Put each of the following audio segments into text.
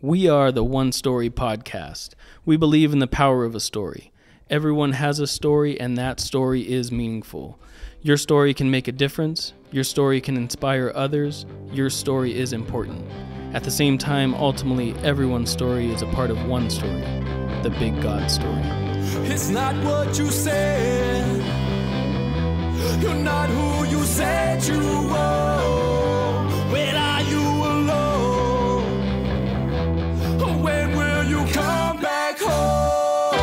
We are the One Story Podcast. We believe in the power of a story. Everyone has a story, and that story is meaningful. Your story can make a difference. Your story can inspire others. Your story is important. At the same time, ultimately, everyone's story is a part of one story, the big God story. It's not what you said. You're not who you said you were. When are you alone? When will you come back home?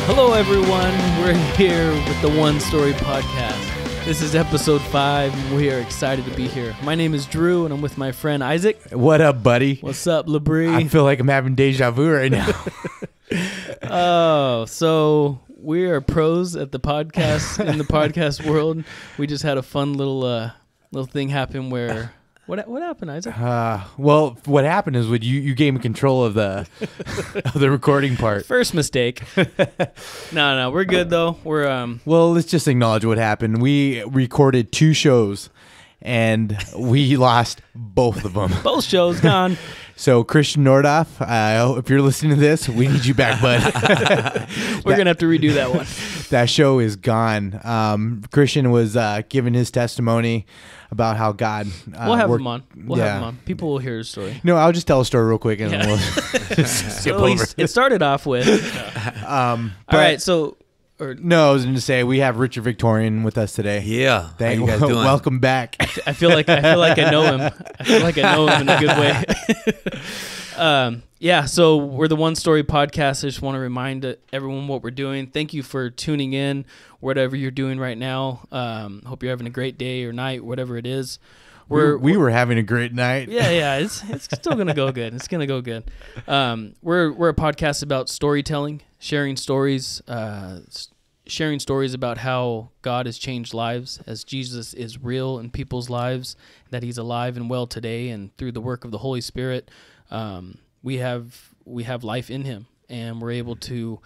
Hello, everyone. We're here with the One Story Podcast. This is episode 5. We are excited to be here. My name is Drew, and I'm with my friend Isaac. What up, buddy? What's up, Labrie? I feel like I'm having deja vu right now. Oh, so we are pros at the podcast in the podcast world. We just had a fun little thing happen where what happened, Isaac? Well, what happened is you gave me control of the of the recording part. First mistake. No, we're good though. We're Well, let's just acknowledge what happened. We recorded 2 shows, and we lost both of them. both shows gone. So, Christian Nordoff, if you're listening to this, we need you back, bud. We're going to have to redo that one. That show is gone. Christian was giving his testimony about how God we'll have worked. him on. We'll have him on. People will hear his story. No, I'll just tell a story real quick, and then we'll skip So over. it started off with... All right, so... No, I was going to say we have Richard Victorian with us today. Yeah, how you guys doing? Welcome back. I feel like I know him. I feel like I know him in a good way. Yeah, so we're the One Story Podcast. I just want to remind everyone what we're doing. Thank you for tuning in, whatever you're doing right now. Hope you're having a great day or night, whatever it is. We were having a great night. Yeah, it's still gonna go good. It's gonna go good. We're a podcast about storytelling, sharing stories about how God has changed lives, as Jesus is real in people's lives, that He's alive and well today, and through the work of the Holy Spirit, we have life in Him, and we're able to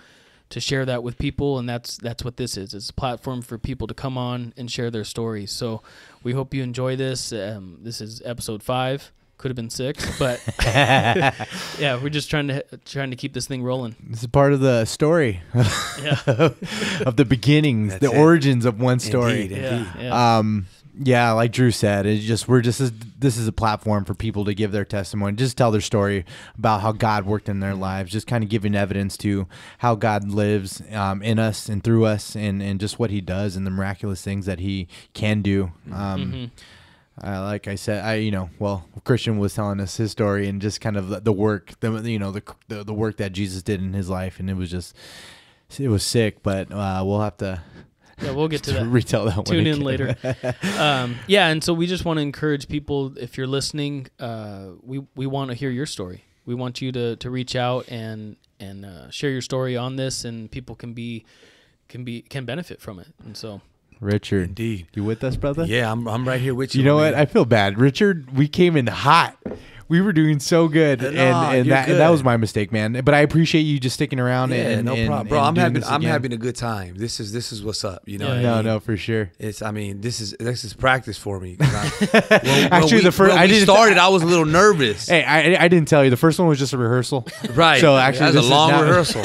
share that with people, and that's what this is. It's a platform for people to come on and share their stories. So we hope you enjoy this. This is episode 5. Could have been 6, but yeah, we're just trying to keep this thing rolling. This is part of the story of the beginnings, That's the it. origins of one story. Indeed. Yeah, like Drew said, this is a platform for people to give their testimony, just tell their story about how God worked in their lives, just kind of giving evidence to how God lives in us and through us, and just what He does and the miraculous things that He can do. Like I said, Christian was telling us his story and just kind of the work, the work that Jesus did in His life, and it was sick. But we'll have to. Yeah, we'll get to that. Retell that one. Tune in later. And so we just want to encourage people. If you're listening, we want to hear your story. We want you to reach out and share your story on this, and people can benefit from it. And so. Richard, Indeed. You with us, brother? Yeah, I'm right here with you. You know what? I feel bad. Richard, we came in hot. We were doing so good, and that was my mistake, man. But I appreciate you just sticking around. Yeah, no problem, bro. I'm having a good time. This is what's up. You know? Yeah. No, for sure. This is practice for me. Actually, when we started, I was a little nervous. Hey, I didn't tell you. The first one was just a rehearsal. Right. So actually, that was a long rehearsal.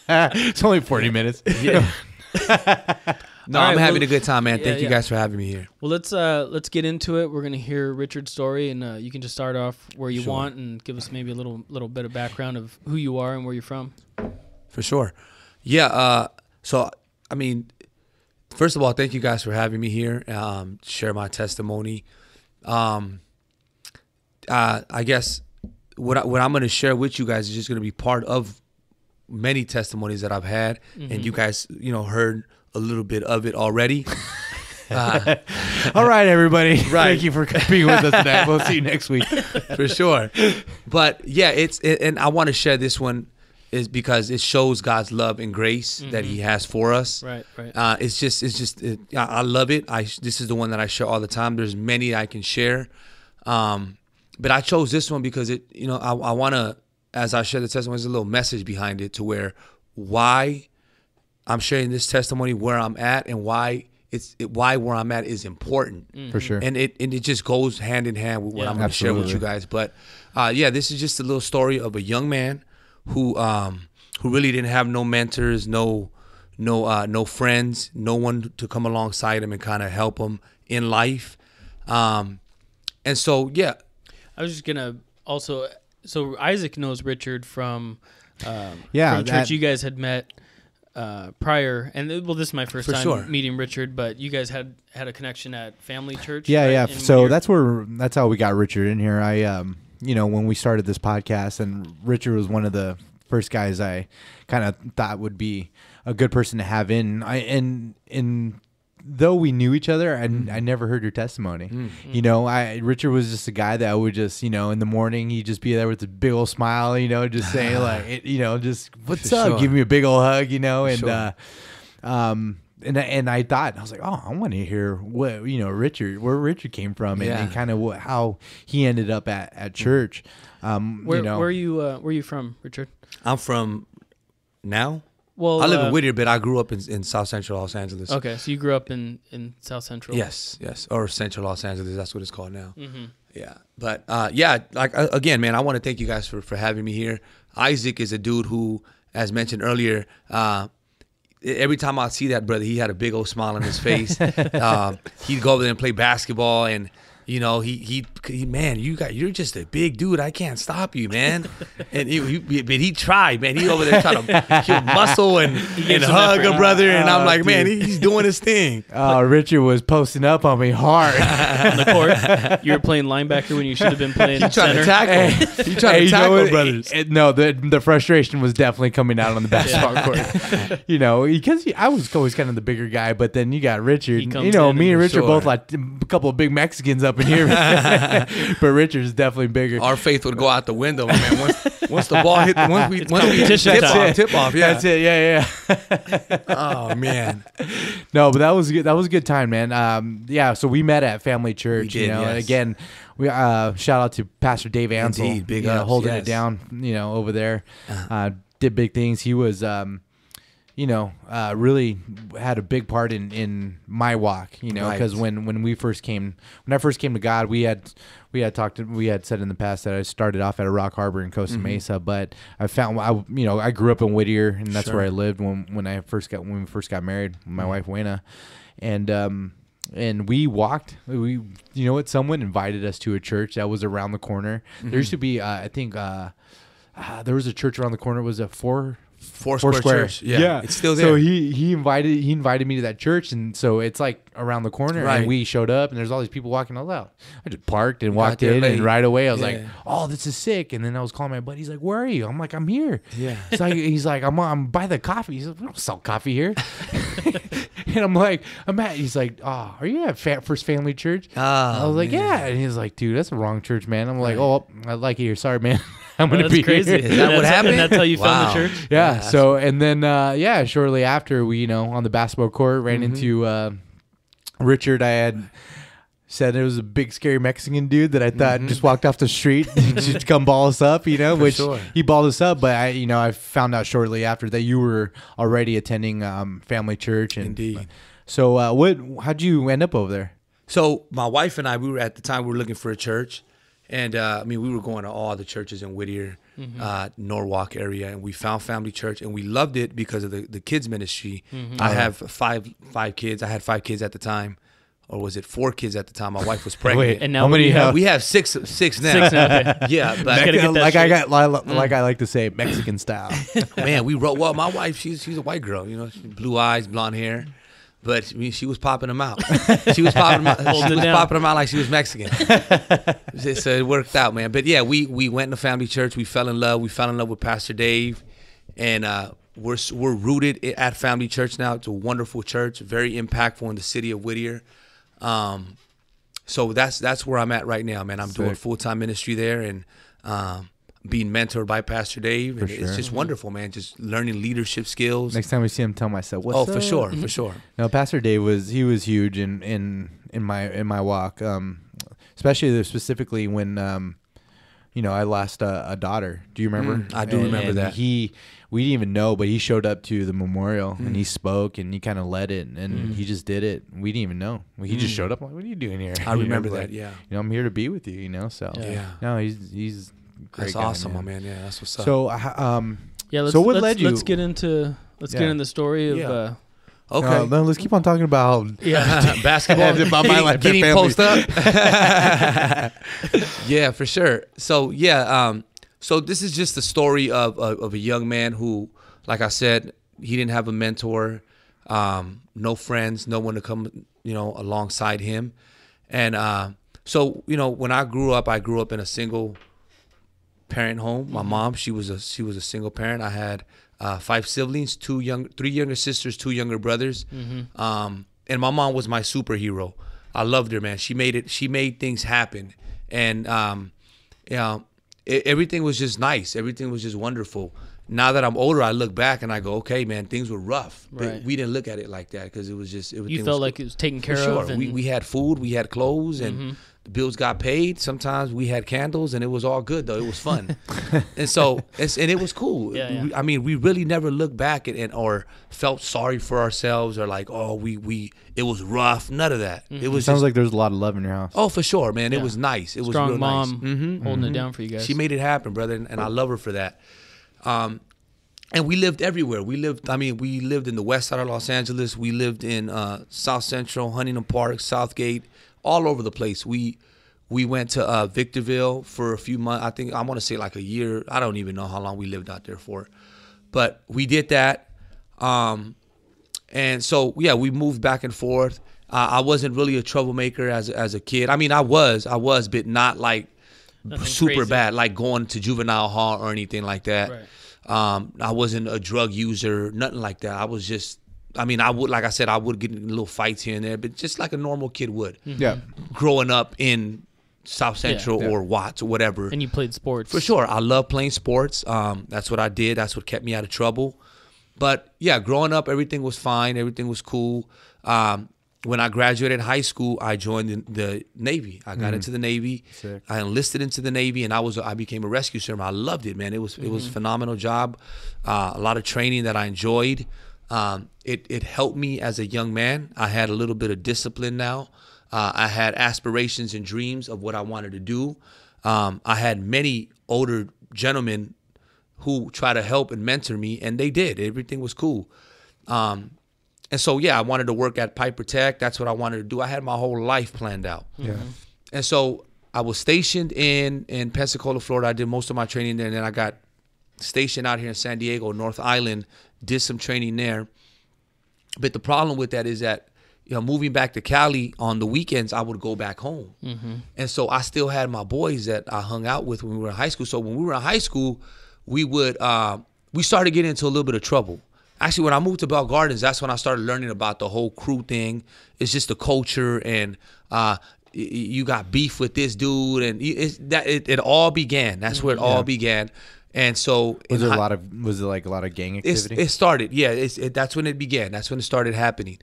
It's only 40 minutes. Yeah. No, All right, I'm having a good time, man. yeah, Thank you guys for having me here. Well, let's get into it. We're gonna hear Richard's story, and you can just start off where you want and give us maybe a little bit of background of who you are and where you're from. For sure. Yeah. So, I mean, first of all, thank you guys for having me here. Share my testimony. I guess what I'm going to share with you guys is just going to be part of many testimonies that I've had, and you guys, heard a little bit of it already. All right, everybody. Right. Thank you for being with us tonight. We'll see you next week. For sure. But yeah, and I want to share this one is because it shows God's love and grace that He has for us. Right. I love it. This is the one that I share all the time. There's many I can share, but I chose this one because I want to, as I share the testimony, there's a little message behind it to why I'm sharing this testimony, where I'm at, and why why where I'm at is important. For sure. And it just goes hand in hand with what I'm going to share with you guys. But this is just a little story of a young man who really didn't have no mentors, no friends, no one to come alongside him and kind of help him in life. And so I was just gonna also. So Isaac knows Richard from from church you guys had met prior, and this is my first time meeting Richard, but you guys had a connection at Family Church. Yeah. So that's how we got Richard in here. I when we started this podcast, and Richard was one of the first guys I kind of thought would be a good person to have in. And though we knew each other, I never heard your testimony. Richard was just a guy that I would just, in the morning, he'd just be there with a big old smile, just saying like, just what's up, give me a big old hug, and I thought, I was like, oh, I want to hear what, where Richard came from and kind of how he ended up at church. Where are you from, Richard? I'm from now. Well, I live in Whittier, but I grew up in South Central Los Angeles. Okay, so you grew up in South Central. Yes, or Central Los Angeles. That's what it's called now. Mm-hmm. Yeah, but again, man, I want to thank you guys for having me here. Isaac is a dude who, as mentioned earlier, every time I see that brother, he had a big old smile on his face. He'd go over there and play basketball, and he you're just a big dude. I can't stop you, man. And he tried, man. He over there trying to muscle and hug a brother, and I'm like, man, he's doing his thing. Oh, Richard was posting up on me hard on the court. You were playing linebacker when you should have been playing center. Trying to tackle. You trying to tackle brothers. No, the frustration was definitely coming out on the basketball court. Because I was always kind of the bigger guy, but then you got Richard. Me and Richard both like a couple of big Mexicans up in here. But Richard's definitely bigger. Our faith would go out the window, man. Once the ball hit, once we tip off. Yeah, that's it. Yeah. Oh man. No, but that was good. That was a good time, man. So we met at Family Church. We did, yes. Again, we shout out to Pastor Dave Ansel. Indeed, big ups, holding it down. Over there, did big things. He was. Really had a big part in my walk, because when I first came to God, we had said in the past that I started off at a Rock Harbor in Costa Mesa, but I found, I grew up in Whittier, and that's where I lived when we first got married, with my wife, Wayna. And we walked, someone invited us to a church that was around the corner. There used to be, I think, there was a church around the corner. Was it Foursquare Church. Yeah. It's still there. So he invited me to that church, and so it's like around the corner. Right. And we showed up, and there's all these people walking all out. I just parked and walked in, and right away I was like, "Oh, this is sick!" And then I was calling my buddy. He's like, "Where are you?" I'm like, "I'm here." Yeah. So he's like, "I'm by the coffee." He's like, "We don't sell coffee here." And I'm like, he's like, "Oh, are you at First Family Church?" I was like, "Yeah." And he's like, "Dude, that's the wrong church, man." I'm like, "Oh, I like it here. Sorry, man." I'm gonna be crazy. Here. Is that what happened? That's how you found the church? Yeah. So and then shortly after we on the basketball court ran into Richard. I had said it was a big scary Mexican dude that I thought just walked off the street to come ball us up, which he balled us up. But I found out shortly after that you were already attending Family Church. Indeed. So how'd you end up over there? So my wife and I, we were looking for a church. And we were going to all the churches in Whittier, Norwalk area, and we found Family Church, and we loved it because of the kids ministry. I have five kids. I had 5 kids at the time, or was it 4 kids at the time? My wife was pregnant. Wait, and now how many? We have six now. 6 now. Okay. Yeah, but I like to say Mexican style. Man, we wrote. Well, my wife, she's a white girl, blue eyes, blonde hair. But she was popping them out. She was popping them out like she was Mexican. So it worked out, man. But yeah, we went to Family Church. We fell in love. We fell in love with Pastor Dave, and we're rooted at Family Church now. It's a wonderful church, very impactful in the city of Whittier. So that's where I'm at right now, man. I'm doing full-time ministry there, and being mentored by Pastor Dave. And it's just wonderful, man. Just learning leadership skills. Next time we see him, tell myself, what's up? For sure. No, Pastor Dave was huge in my walk, especially specifically when I lost a daughter. Do you remember? I do remember that. We didn't even know, but he showed up to the memorial and he spoke and he kind of led it and he just did it. We didn't even know. He just showed up like, what are you doing here? I remember that. Yeah. I'm here to be with you. So no, he's great. That's guy, awesome, man. my man. Yeah, that's what's up. So So what led you? Let's get into the story of. Okay. No, let's keep on talking about basketball. About my life, getting and family. post up. Yeah, for sure. So so this is just the story of a young man who, like I said, he didn't have a mentor, no friends, no one to come, alongside him, and so when I grew up in a single parent home. My mom, she was a single parent. I had 5 siblings, 3 younger sisters, 2 younger brothers. And my mom was my superhero. I loved her, man. She made things happen. And everything was just nice. Everything was just wonderful. Now that I'm older, I look back and I go, okay, man, things were rough. Right. But we didn't look at it like that because it was just You felt like it was taken care of. of. And We had food, we had clothes, and the bills got paid. Sometimes we had candles, and it was all good though. It was fun, and so it was cool. Yeah. I mean, we really never looked back or felt sorry for ourselves or like, oh, it was rough. None of that. It was Sounds just, like there's a lot of love in your house. oh, for sure, man. It Yeah. was nice. It was strong real mom nice. holding it down for you guys. She made it happen, brother, and I love her for that. And we lived everywhere. We lived in the west side of Los Angeles. We lived in South Central, Huntington Park, Southgate, all over the place. We went to Victorville for a few months. I want to say like a year. I don't even know how long we lived out there for. But we did that. And so, yeah, we moved back and forth. I wasn't really a troublemaker as a kid. I mean, I was, but not like Nothing super crazy. bad, like going to juvenile hall or anything like that. Right. I wasn't a drug user, nothing like that. I was just, I would get in little fights here and there, but just like a normal kid would. Yeah. Growing up in South Central Yeah. or Watts or whatever. And you played sports. For sure. I love playing sports. That's what I did. That's what kept me out of trouble. But yeah, growing up, everything was fine. Everything was cool. When I graduated high school, I joined the Navy. I got into the Navy. Sick. I enlisted into the Navy, and I became a rescue swimmer. I loved it, man. It was a phenomenal job. A lot of training that I enjoyed. It helped me as a young man. I had a little bit of discipline now. I had aspirations and dreams of what I wanted to do. I had many older gentlemen who tried to help and mentor me, and they did. Everything was cool. And so, yeah, I wanted to work at Piper Tech. That's what I wanted to do. I had my whole life planned out. Yeah. And so I was stationed in Pensacola, Florida. I did most of my training there, and then I got stationed out here in San Diego, North Island, did some training there. But the problem with that is that, moving back to Cali on the weekends, I would go back home. And so I still had my boys that I hung out with when we were in high school. So when we were in high school, we started getting into a little bit of trouble. Actually, when I moved to Bell Gardens, that's when I started learning about the whole crew thing. It's just the culture, and you got beef with this dude, and it all began. That's where it all began. And so Was it like a lot of gang activity? it started, yeah. That's when it began. That's when it started happening.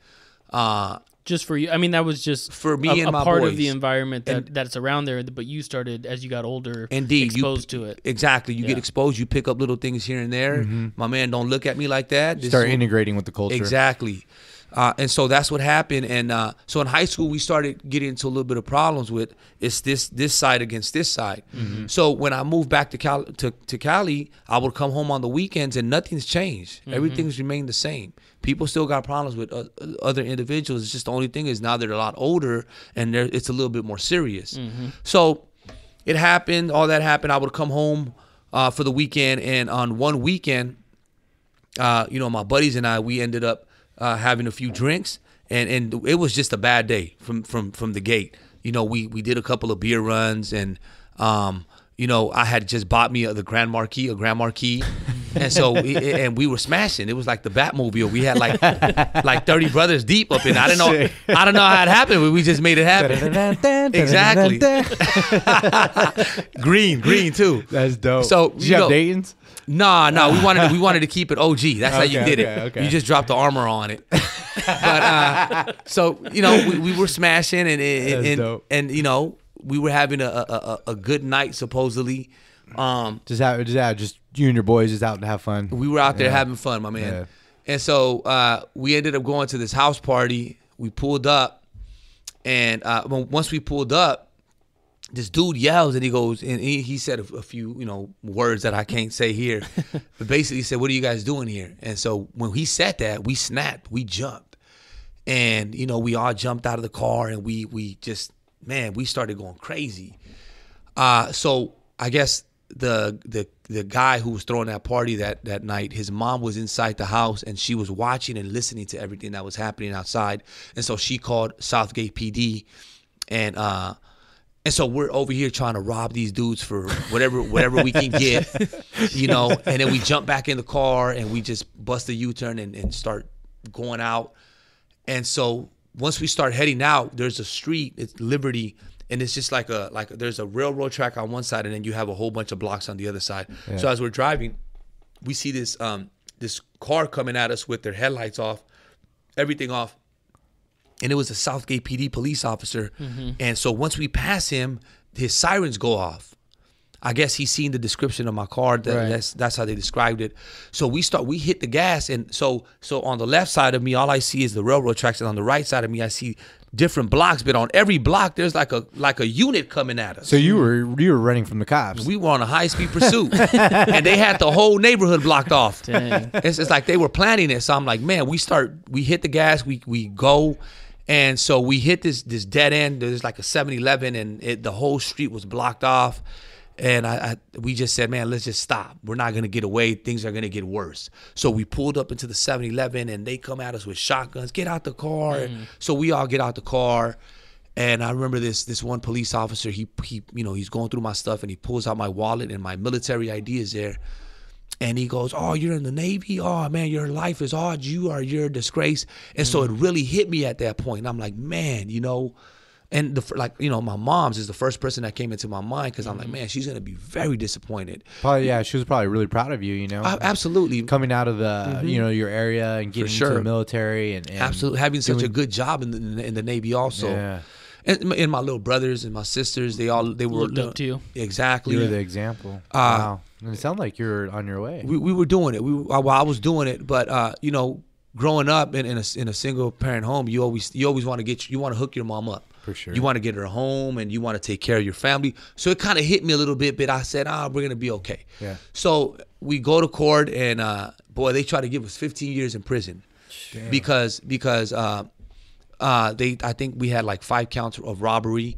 Just for you. I mean, that was just For me and a my part boys. of the environment And- that's around there. But you started as you got older, Indeed, exposed to it. Exactly, you Yeah. get exposed. You pick up little things here and there. My man, don't look at me like that. This Start is- integrating with the culture. Exactly. And so that's what happened. And so in high school, we started getting into a little bit of problems with it's this side against this side. So when I moved back to Cali, I would come home on the weekends and nothing's changed. Everything's remained the same. People still got problems with other individuals. It's just the only thing is now they're a lot older and it's a little bit more serious. So it happened. All that happened. I would come home for the weekend. And on one weekend, my buddies and I, we ended up having a few drinks, and it was just a bad day from the gate. We did a couple of beer runs, and I had just bought me a Grand Marquis, and so we were smashing. It was like the Batmobile. We had like 30 brothers deep up in. I don't know how it happened, but we just made it happen. Exactly. green too. That's dope. So, did you have Dayton's? No, we wanted to keep it OG. That's how you Okay, did it. okay. You just dropped the armor on it. But so we were smashing That's and dope. we were having a good night supposedly. Just you and your boys just out to have fun. We were out there having fun, my man. Yeah. And so we ended up going to this house party. We pulled up, and once we pulled up, this dude yells and he goes, and he said a few, words that I can't say here. But basically he said, "What are you guys doing here?" And so when he said that, we snapped, we jumped. And, we all jumped out of the car and we just, man, we started going crazy. So I guess the guy who was throwing that party that night, his mom was inside the house and she was watching and listening to everything that was happening outside. And so she called Southgate PD, and so we're over here trying to rob these dudes for whatever we can get, and then we jump back in the car and we just bust a U-turn and start going out. And so once we start heading out, there's a street, it's Liberty, and it's just like there's a railroad track on one side and then you have a whole bunch of blocks on the other side. Yeah. So as we're driving, we see this car coming at us with their headlights off, everything off. And it was a Southgate PD police officer. Mm-hmm. And so once we pass him, his sirens go off. I guess he's seen the description of my car. That's how they described it. So we hit the gas, and so on the left side of me, all I see is the railroad tracks, and on the right side of me, I see different blocks. But on every block, there's like a unit coming at us. So you were running from the cops. We were on a high-speed pursuit, and they had the whole neighborhood blocked off. Dang. It's like they were planning it. So I'm like, man, we hit the gas, we go. And so we hit this dead end. There's like a 7-Eleven, and the whole street was blocked off. And we just said, man, let's just stop. We're not going to get away. Things are going to get worse. So we pulled up into the 7-Eleven, and they come at us with shotguns. Get out the car. Mm. So we all get out the car. And I remember this one police officer, he he's going through my stuff, and he pulls out my wallet, and my military ID is there. And he goes, "Oh, you're in the Navy? Oh, man, your life is odd. You're a disgrace." And so it really hit me at that point. And I'm like, man, and my mom's is the first person that came into my mind, because I'm like, man, she's going to be very disappointed. Probably, yeah, she was probably really proud of you, Absolutely. Coming out of the, your area and getting into the military. And absolutely. Having such a good job in the Navy also. Yeah. And my little brothers and my sisters, they were looked up to you. Exactly. You were the example. Wow. It sounded like you were on your way. We were doing it. I was doing it, but growing up in a single parent home, you always want to hook your mom up. For sure. You want to get her home, and you want to take care of your family. So it kind of hit me a little bit, but I said, we're gonna be okay. Yeah. So we go to court, and they try to give us 15 years in prison. Damn. because I think we had like 5 counts of robbery.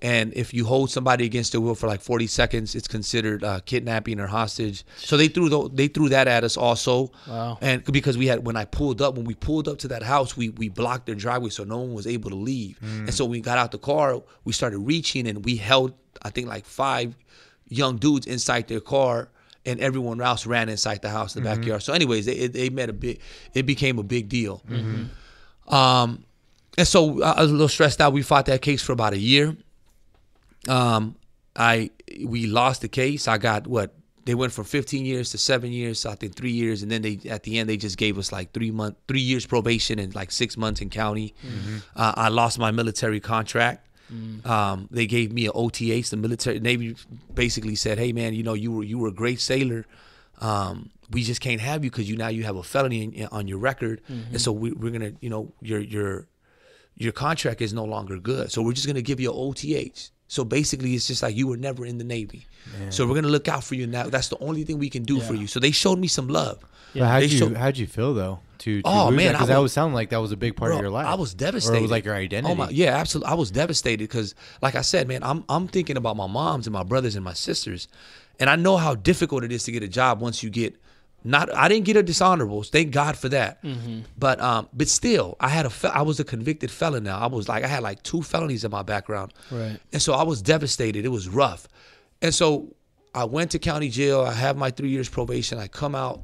And if you hold somebody against their will for like 40 seconds, it's considered kidnapping or hostage. So they threw that at us also. Wow. And because when we pulled up to that house, we blocked their driveway so no one was able to leave. Mm. And so when we got out the car, we started reaching, and we held, I think, like 5 young dudes inside their car, and everyone else ran inside the house in the backyard. So anyways, it became a big deal. Mm-hmm. And so I was a little stressed out. We fought that case for about a year. We lost the case. I got they went from 15 years to 7 years, so I think 3 years, and then at the end they just gave us like 3 years probation and like 6 months in county. Mm-hmm. I lost my military contract. They gave me an OTA. So the Navy basically said, "Hey man, you were a great sailor. We just can't have you because now you have a felony on your record, and so we're gonna your contract is no longer good. So we're just gonna give you an OTH." So basically, it's just like you were never in the Navy. Man. So we're gonna look out for you now. That's the only thing we can do for you. So they showed me some love. Yeah. How'd you feel though? To lose man, because that would sound like that was a big part of your life. I was devastated. Or it was like your identity. Absolutely. I was devastated because, like I said, man, I'm thinking about my moms and my brothers and my sisters, and I know how difficult it is to get a job once you get. I didn't get a dishonorable. Thank God for that. Mm-hmm. But still, I was a convicted felon now. I had like 2 felonies in my background. Right. And so I was devastated. It was rough. And so I went to county jail. I have my 3 years probation. I come out,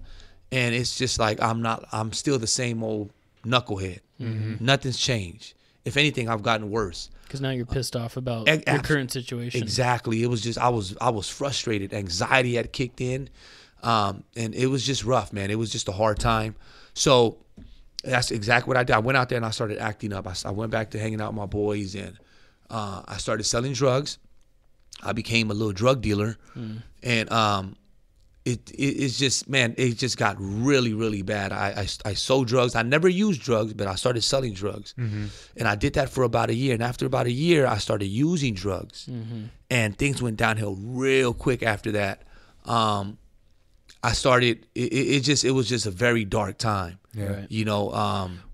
and it's just like I'm still the same old knucklehead. Mm-hmm. Nothing's changed. If anything, I've gotten worse. Because now you're pissed off about your current situation. Exactly. It was just I was frustrated. Anxiety had kicked in. And it was just rough, man. It was just a hard time. So that's exactly what I did. I went out there and I started acting up. I went back to hanging out with my boys, and I started selling drugs. I became a little drug dealer, and it's just, man, it just got really, really bad. I sold drugs. I never used drugs, but I started selling drugs, and I did that for about a year. And after about a year, I started using drugs, and things went downhill real quick after that. I started. It was just a very dark time. Yeah. Right. You know.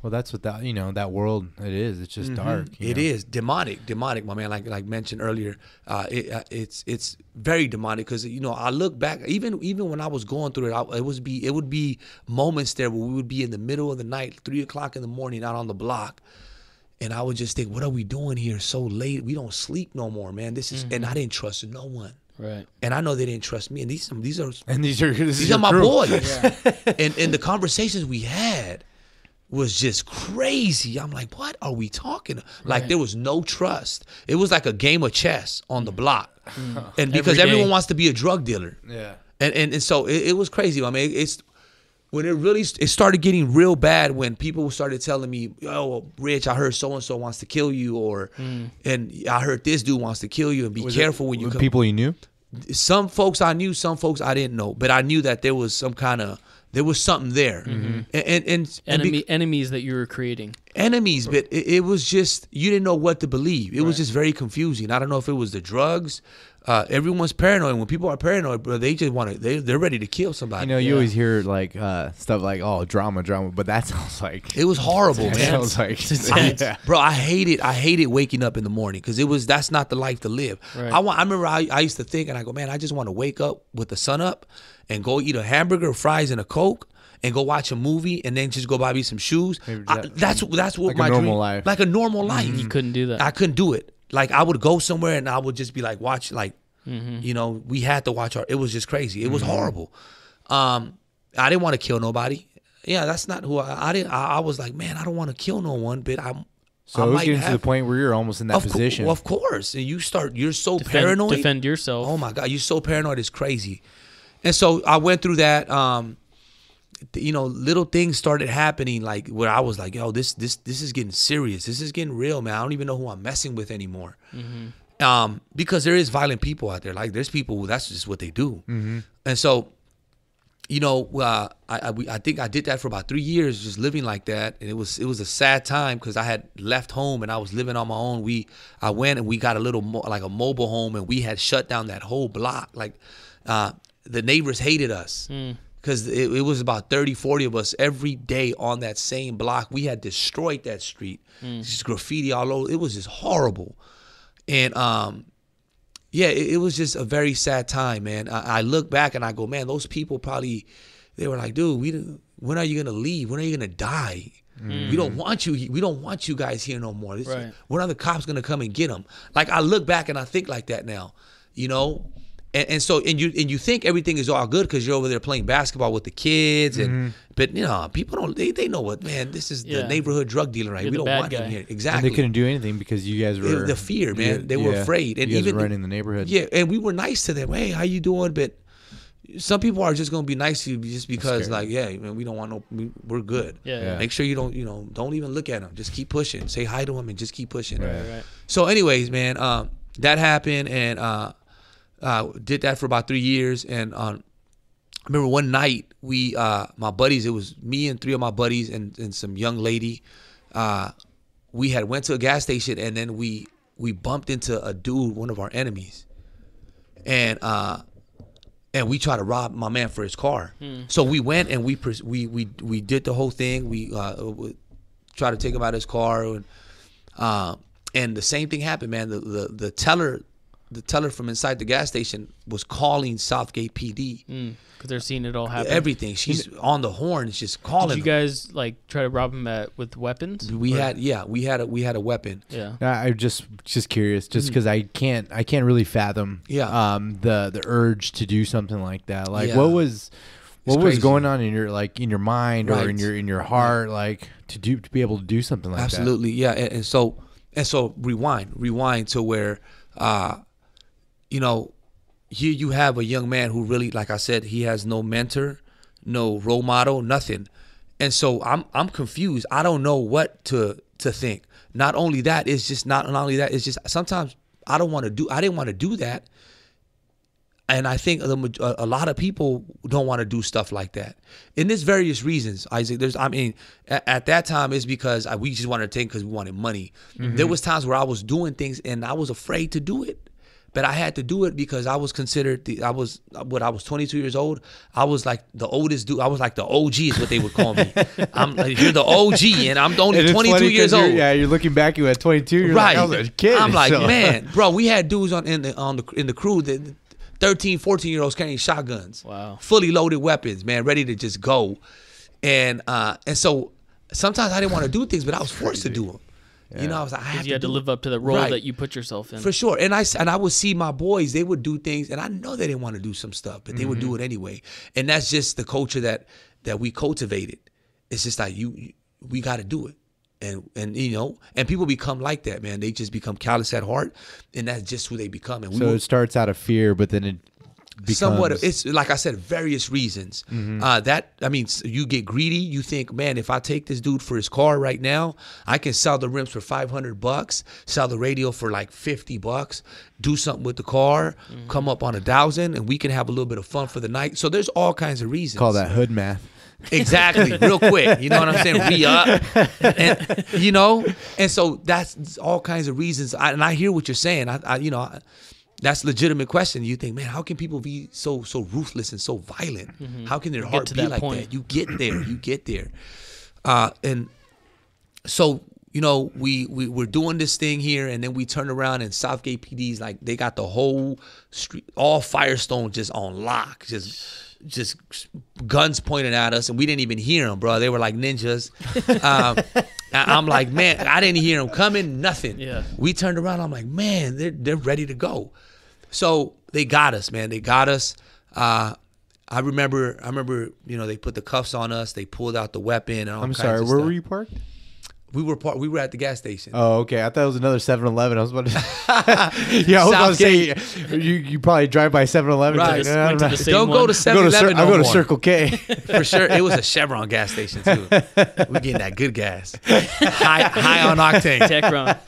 Well, that's what that that world it is. It's just dark. It is demonic, my man. Like mentioned earlier, it's very demonic because I look back, even when I was going through it, it would be moments there where we would be in the middle of the night, 3 o'clock in the morning, out on the block, and I would just think, what are we doing here so late? We don't sleep no more, man. This is, and I didn't trust no one. Right. And I know they didn't trust me. And these are are my crew. boys. And the conversations we had was just crazy. I'm like, what are we talking? Like, there was no trust. It was like a game of chess on the block. And because everyone wants to be a drug dealer. Yeah. And so it was crazy. I mean, it's when it started getting real bad, when people started telling me, "Oh, Rich, I heard so and so wants to kill you," or and I heard this dude wants to kill you, and be careful when you come. People you knew? Some folks I knew, some folks I didn't know, but I knew that there was something there, and enemies that you were creating. Enemies, but it was just, you didn't know what to believe. It was just very confusing. I don't know if it was the drugs. Everyone's paranoid. When people are paranoid, bro, they just they're ready to kill somebody. You always hear like stuff like, oh, drama, but that sounds like it was horrible, man. Sounds like, bro, I hated waking up in the morning because that's not the life to live. Right. I remember I used to think, and I go, man, I just want to wake up with the sun up and go eat a hamburger, fries, and a Coke, and go watch a movie, and then just go buy me some shoes. That's what like my a normal dream, life. like a normal life. You couldn't do that. I couldn't do it. Like, I would go somewhere and I would just be like, watch, like, we had to watch it was just crazy. It was horrible. I didn't want to kill nobody. Yeah, that's not who I didn't. I was like, man, I don't want to kill no one, but So it was getting to the point where you're almost in that position. Of course. And you're so paranoid. Defend yourself. Oh my God, you're so paranoid, it's crazy. And so I went through that. Little things started happening, like where I was like, yo, this is getting serious. This is getting real, man. I don't even know who I'm messing with anymore. Because there is violent people out there. Like, there's people who that's just what they do. And so, I think I did that for about 3 years, just living like that. And it was a sad time because I had left home and I was living on my own. I went and we got a little like a mobile home, and we had shut down that whole block. Like, the neighbors hated us. Because it was about 30, 40 of us every day on that same block. We had destroyed that street. Just graffiti all over. It was just horrible. And, it was just a very sad time, man. I look back and I go, man, those people probably, they were like, dude, when are you going to leave? When are you going to die? We don't want you. We don't want you guys here no more. When are the cops going to come and get them? Like, I look back and I think like that now, And so you think everything is all good because you're over there playing basketball with the kids, but people don't. They know what, man. This is the neighborhood drug dealer, right? We don't want him here. Exactly. And they couldn't do anything because you guys were the fear, man. They were afraid, and you guys even were running the neighborhood. Yeah, and we were nice to them. Hey, how you doing? But some people are just gonna be nice to you just because, like, yeah, man, we don't want no. We're good. Yeah. Make sure you don't don't even look at them. Just keep pushing. Say hi to them and just keep pushing. Right. So, anyways, man, that happened, and did that for about 3 years, and I remember one night we, my buddies, it was me and 3 of my buddies and some young lady. We had went to a gas station, and then we bumped into a dude, one of our enemies, and we tried to rob my man for his car. So we went and we did the whole thing. We tried to take him out of his car, and the same thing happened, man. The teller from inside the gas station was calling Southgate PD because they're seeing it all happen. Everything. She's on the horn. It's just calling. Did you guys like try to rob him with weapons? We had a weapon. Yeah. I'm just curious, just because I can't really fathom the urge to do something like that. Like, what was going on in your mind or in your heart, like to be able to do something like that? Absolutely, yeah. And so rewind to where. Here you have a young man who really, like I said, he has no mentor, no role model, nothing. And so I'm confused. I don't know what to to think. Not only that, it's just sometimes I didn't want to do that. And I think a lot of people don't want to do stuff like that. And there's various reasons, Isaac. At that time, it's because we just wanted to take because we wanted money. Mm-hmm. There was times where I was doing things and I was afraid to do it. But I had to do it because I was considered, I was 22 years old. I was like the oldest dude. I was like the OG is what they would call me. I'm like, you're the OG and I'm only 22 years old. You're looking back, you at 22, you're right. like, I was a kid. I'm like, man, bro, we had dudes in the crew that 13, 14-year-olds carrying shotguns. Wow. Fully loaded weapons, man, ready to just go. And so sometimes I didn't want to do things, but I was forced to do them. Yeah. You know, I was like, you had to live up to the role that you put yourself in. For sure. And I would see my boys, they would do things, and I know they didn't want to do some stuff, but they would do it anyway. And that's just the culture that we cultivated. It's just like we got to do it. And you know, and people become like that, man. They just become callous at heart, and that's just who they become. And it starts out of fear, but then it becomes somewhat. It's like I said, various reasons. Mm-hmm. You get greedy. You think, man, if I take this dude for his car right now, I can sell the rims for $500, sell the radio for like $50, do something with the car, come up on $1,000, and we can have a little bit of fun for the night. So there's all kinds of reasons. Call that hood math. Exactly, real quick. You know what I'm saying? Re-up. And, you know, and so that's all kinds of reasons. And I hear what you're saying. That's a legitimate question. You think, man, how can people be so ruthless and so violent? Mm-hmm. How can their heart be like that? You get there. And so, you know, we're doing this thing here, and then we turn around and Southgate PD's like, they got the whole street, all Firestone just on lock, just guns pointed at us, and we didn't even hear them, bro. They were like ninjas. I'm like, man, I didn't hear them coming, nothing. Yeah. We turned around, I'm like, man, they're ready to go. So they got us, man. They got us. I remember, you know, they put the cuffs on us. They pulled out the weapon and all kinds of stuff. I'm sorry, where were you parked? We were at the gas station. Oh, okay. I thought it was another 7-Eleven. I was about to yeah, I was about to say you probably drive by 7-Eleven. Right. Like, don't go to 7-Eleven no more. I'll go to Circle K. For sure. It was a Chevron gas station too. We getting that good gas. High on octane. Techron.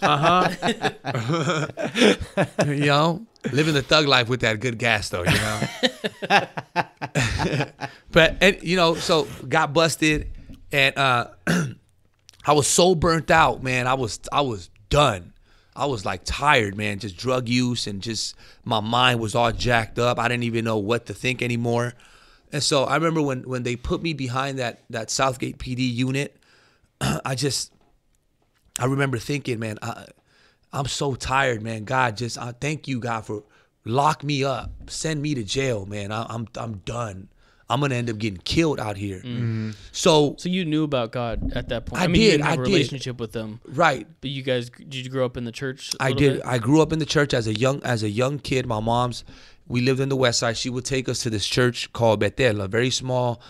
You know, living the thug life with that good gas though, you know. But you know, so got busted, and I was so burnt out, man. I was done. I was like tired, man. Just drug use, and just my mind was all jacked up. I didn't even know what to think anymore. And so I remember when they put me behind that Southgate PD unit, I remember thinking, man, I'm so tired, man. God, I thank you, God, for lock me up, send me to jail, man. I'm done. I'm gonna end up getting killed out here. Mm-hmm. So you knew about God at that point. I mean, did. You didn't have a relationship with them, right? But you guys, did you grow up in the church? I did. I grew up in the church as a young kid. My mom's. We lived in the West Side. She would take us to this church called Bethel, a very small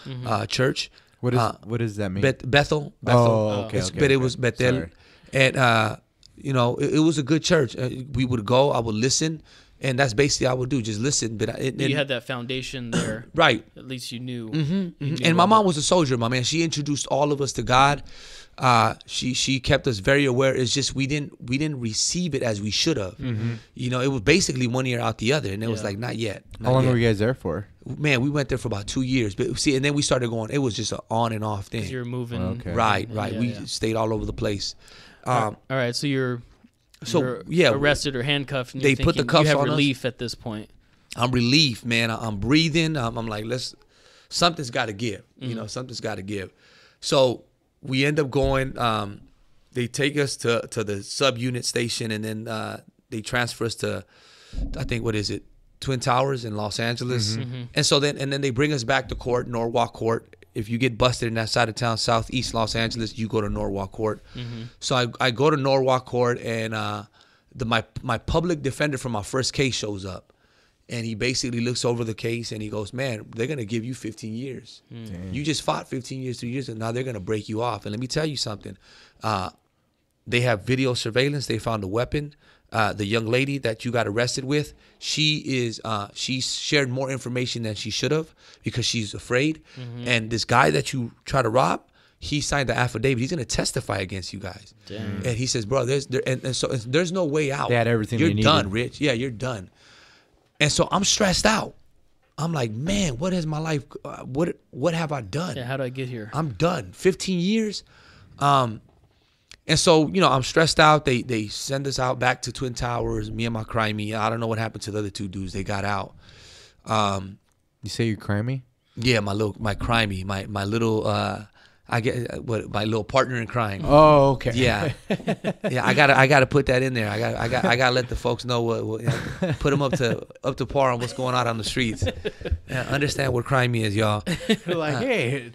church. What does that mean? Bethel. Oh, okay. But it was Bethel, Sorry. and you know, it was a good church. We would go. I would listen. And that's basically what I would do, just listen. But you had that foundation there, right? At least you knew. Mm-hmm, mm-hmm. And my mom was a soldier, my man. She introduced all of us to God. She kept us very aware. It's just we didn't receive it as we should have. Mm-hmm. You know, it was basically one ear out the other, and it was like not yet. How long were you guys there for? Man, we went there for about 2 years. But see, and then we started going. It was just an on and off thing. You're moving, right? We stayed all over the place. All right, so you're arrested or handcuffed, and they put the cuffs on us. You have relief at this point. I'm relieved, man. I'm breathing. I'm like, something's got to give. You know, something's got to give. So we end up going. They take us to the subunit station, and then they transfer us to, I think, what is it, Twin Towers in Los Angeles. Mm-hmm. And so then they bring us back to court, Norwalk Court. If you get busted in that side of town, southeast Los Angeles, you go to Norwalk Court. Mm-hmm. So I go to Norwalk Court, and my public defender from my first case shows up. And he basically looks over the case, and he goes, man, they're going to give you 15 years. You just fought 15 years, 3 years, and now they're going to break you off. And let me tell you something. They have video surveillance. They found a weapon. The young lady that you got arrested with, she shared more information than she should have because she's afraid. Mm-hmm. And this guy that you try to rob, he signed the affidavit. He's gonna testify against you guys. Damn. And he says, bro, there's no way out. They had everything You're they needed. done, Rich. Yeah, you're done. And so I'm stressed out. I'm like, man, what has my life? What have I done? Yeah, how do I get here? I'm done. 15 years. And so, I'm stressed out. They send us out back to Twin Towers, me and my crimey. I don't know what happened to the other two dudes. They got out. You say you're crimey? Yeah, my crimey, my little my little partner in crime. Oh, okay. Yeah. Yeah, I gotta put that in there. I gotta let the folks know what put them up to par on what's going on the streets. Understand what crime is, y'all. Like, hey,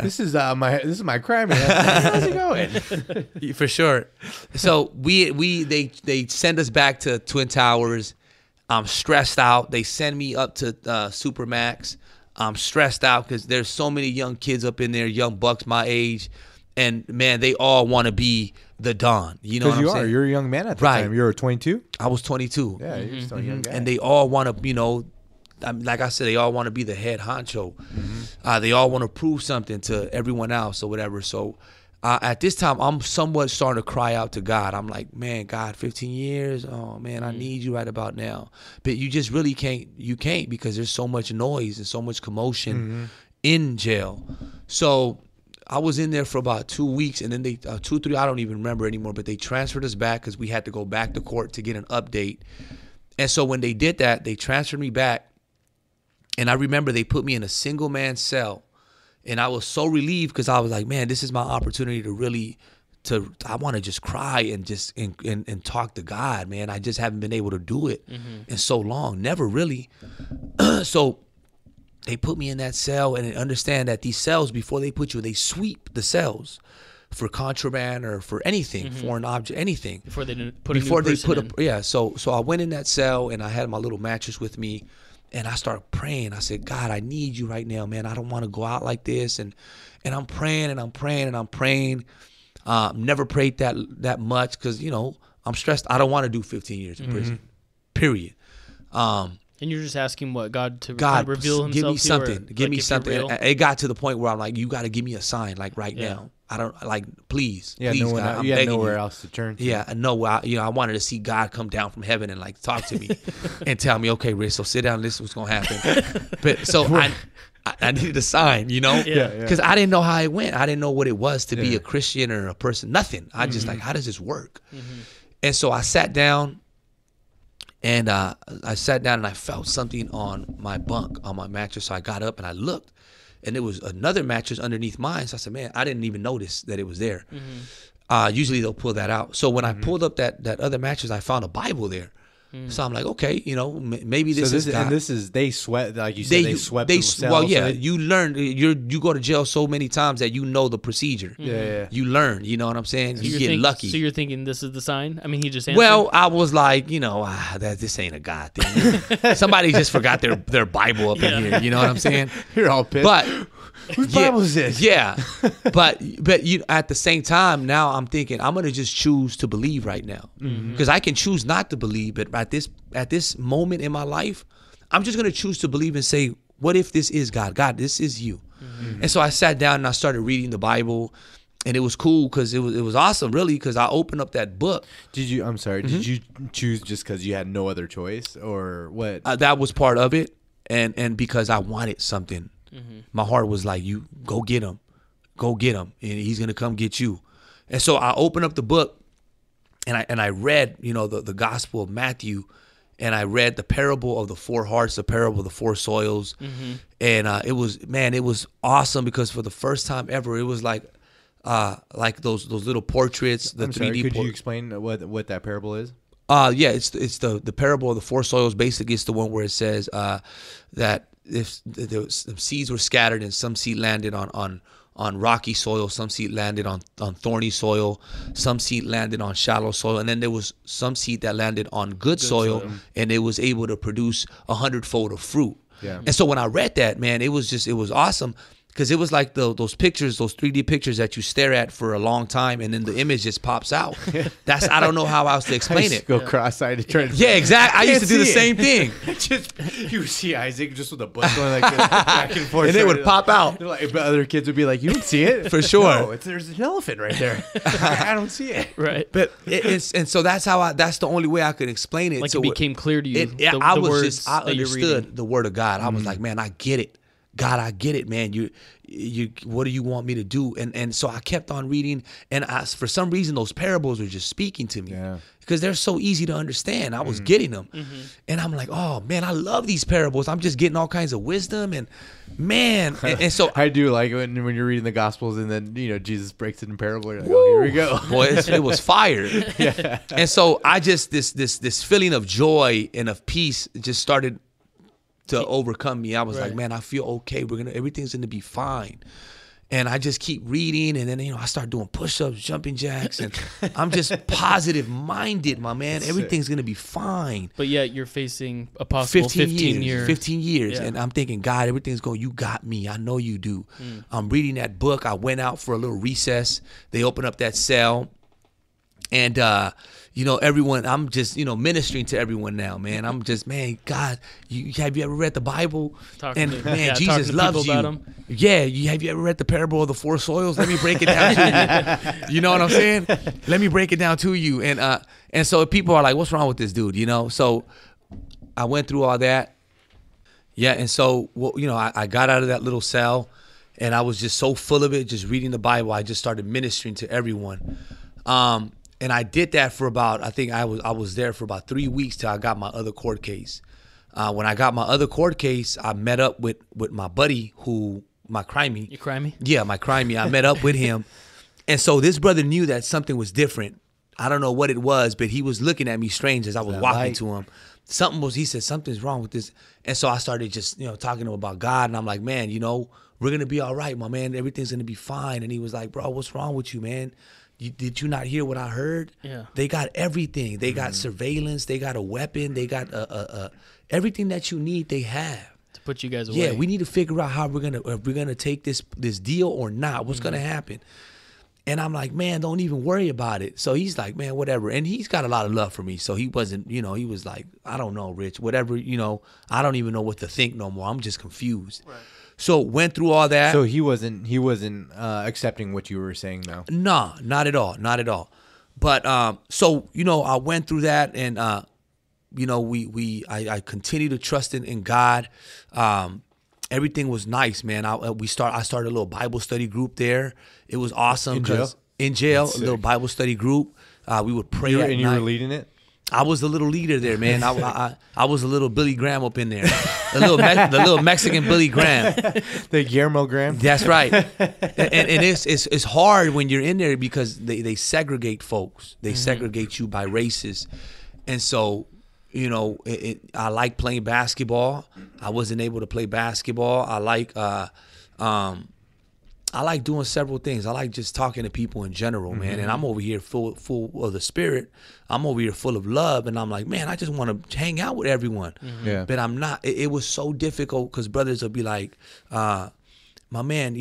this is my crime. How's it going? For sure. So they send us back to Twin Towers. I'm stressed out. They send me up to Supermax. I'm stressed out because there's so many young kids up in there, young bucks my age, and man, they all want to be the Don. You know what I'm saying? You're a young man at the time. You're 22. I was 22. Yeah, you're still a young guy. And they all want to, like I said, they all want to be the head honcho. They all want to prove something to everyone else or whatever. So at this time, I'm somewhat starting to cry out to God. I'm like, man, God, 15 years. Oh, man, I need you right about now. But you just really can't. You can't because there's so much noise and so much commotion in jail. So I was in there for about 2 weeks, and then they 2, 3, I don't even remember anymore, but they transferred us back because we had to go back to court to get an update. And so when they did that, they transferred me back, and I remember they put me in a single man cell. And I was so relieved because I was like, man, this is my opportunity to really, I want to just cry and just and talk to God, man. I just haven't been able to do it in so long, never really. So they put me in that cell, and understand that these cells, before they put you, they sweep the cells for contraband or for anything, foreign object, anything. Before they put in. Yeah. So I went in that cell, and I had my little mattress with me. And I started praying. I said, God, I need you right now, man. I don't want to go out like this. And I'm praying and I'm praying and I'm praying. Never prayed that much because, I'm stressed. I don't want to do 15 years in prison, period. And you're just asking what? God to reveal himself give me to something. you? Give me something. It got to the point where I'm like, you got to give me a sign like right now. I don't please. Yeah, please, God, you had nowhere else to turn to. Yeah, no, I wanted to see God come down from heaven and like talk to me and tell me, okay, Rick, so sit down and listen to what's gonna happen. But so I needed a sign, because I didn't know how it went. I didn't know what it was to be a Christian or a person. Nothing. I just like, how does this work? And so I sat down, and I felt something on my bunk, on my mattress. So I got up and I looked. And there was another mattress underneath mine. So I said, man, I didn't even notice that it was there. Usually they'll pull that out. So when I pulled up that other mattress, I found a Bible there. So I'm like, okay, maybe this is God. And this is, they sweat, like you said, they swept the cells. Well, yeah, you learn, you go to jail so many times that you know the procedure. Yeah. You learn, you know what I'm saying? So you get lucky. So you're thinking this is the sign? I mean, he just answered. Well, I was like, this ain't a God thing. Somebody just forgot their Bible up in here, you know what I'm saying? You're all pissed. But whose Bible is this? Yeah, but you at the same time, now I'm thinking I'm gonna just choose to believe right now, because I can choose not to believe, but at this moment in my life, I'm just gonna choose to believe and say, what if this is God? God, this is you. And so I sat down and I started reading the Bible. And it was cool because it was awesome, really, because I opened up that book. Did you choose just because you had no other choice, or what? That was part of it, and because I wanted something. My heart was like, you go get him, and he's gonna come get you. And so I opened up the book, and I read, the Gospel of Matthew, and I read the parable of the 4 hearts, the parable of the 4 soils, and it was awesome because for the first time ever, it was like those little portraits, the 3D. Could you explain what that parable is? Yeah, it's the parable of the 4 soils. Basically, it's the one where it says that if the seeds were scattered and some seed landed on rocky soil, some seed landed on thorny soil, some seed landed on shallow soil, and then there was some seed that landed on good soil, and it was able to produce 100-fold of fruit. Yeah. And so when I read that, man, it was awesome. Because it was like those pictures, those 3D pictures that you stare at for a long time, and then the image just pops out. I don't know how else to explain it. Go cross-eyed to try to. Yeah, exactly. I used to do the same thing. Just you see Isaac just with a book going like this, back and forth, And it would pop out. Like, but other kids would be like, "You don't see it For sure. No, there's an elephant right there. I don't see it." Right. But and so that's how that's the only way I could explain it. Like so it became clear to you. I words I that you're reading. understood the word of God. I was like, man, I get it. God, I get it, man. You, what do you want me to do? And so I kept on reading, and for some reason, those parables were just speaking to me because they're so easy to understand. I was getting them, and I'm like, oh man, I love these parables. I'm just getting all kinds of wisdom, and man, and so I do like when you're reading the Gospels, and then Jesus breaks it in parable. You're like, oh, here we go. Boy, it was fire. And so I just this feeling of joy and of peace just started to overcome me. I was like, man, I feel okay. Everything's gonna be fine. And I just keep reading, and then I start doing push-ups, jumping jacks, and I'm just positive minded, my man. Everything's gonna be fine. But yet you're facing a possible 15 years. 15 years, Yeah. and I'm thinking, God, everything's going. You got me. I know you do. I'm reading that book. I went out for a little recess. They opened up that cell, and everyone. I'm just ministering to everyone now, man. I'm just, man, God, have you ever read the Bible? Talking to- man, yeah, Jesus talking to loves people you. about him. Yeah, have you ever read the parable of the four soils? Let me break it down to you. You know what I'm saying? Let me break it down to you. And so people are like, what's wrong with this dude? So I went through all that. Yeah, and so I got out of that little cell, and I was just so full of it, just reading the Bible. I just started ministering to everyone. And I did that for about, I think I was there for about 3 weeks till I got my other court case. When I got my other court case, I met up with my buddy my crimey. You cry me? Yeah, my crimey. I met up with him. And so this brother knew that something was different. I don't know what it was, but he was looking at me strange as I was walking to him. He said, something's wrong with this. And so I started just, talking to him about God. And I'm like, man, we're going to be all right, my man. Everything's going to be fine. And he was like, bro, what's wrong with you, man? Did you not hear what I heard? Yeah. They got everything. They got surveillance. They got a weapon. They got everything that you need. They have To put you guys away. Yeah, we need to figure out how we're gonna take this deal or not. What's gonna happen? And I'm like, man, don't even worry about it. So he's like, man, whatever. And he's got a lot of love for me. So he wasn't, he was like, I don't know, Rich, whatever, I don't even know what to think no more. I'm just confused. Right. So went through all that. So he wasn't accepting what you were saying though. No, not at all. Not at all. But so, I went through that, and I continue to trust in God. Everything was nice, man. I started a little Bible study group there. It was awesome. In jail, a little Bible study group. We would pray at night. You were leading it? I was the little leader there, man. I was a little Billy Graham up in there, the little Mexican Billy Graham, the Guillermo Graham. That's right. And it's hard when you're in there because they segregate folks. They segregate you by races, and so I like playing basketball. I wasn't able to play basketball. I like doing several things. I like just talking to people in general, man. And I'm over here full of the Spirit. I'm over here full of love. And I'm like, man, I just want to hang out with everyone. Yeah. But I'm not. It was so difficult because brothers will be like, my man,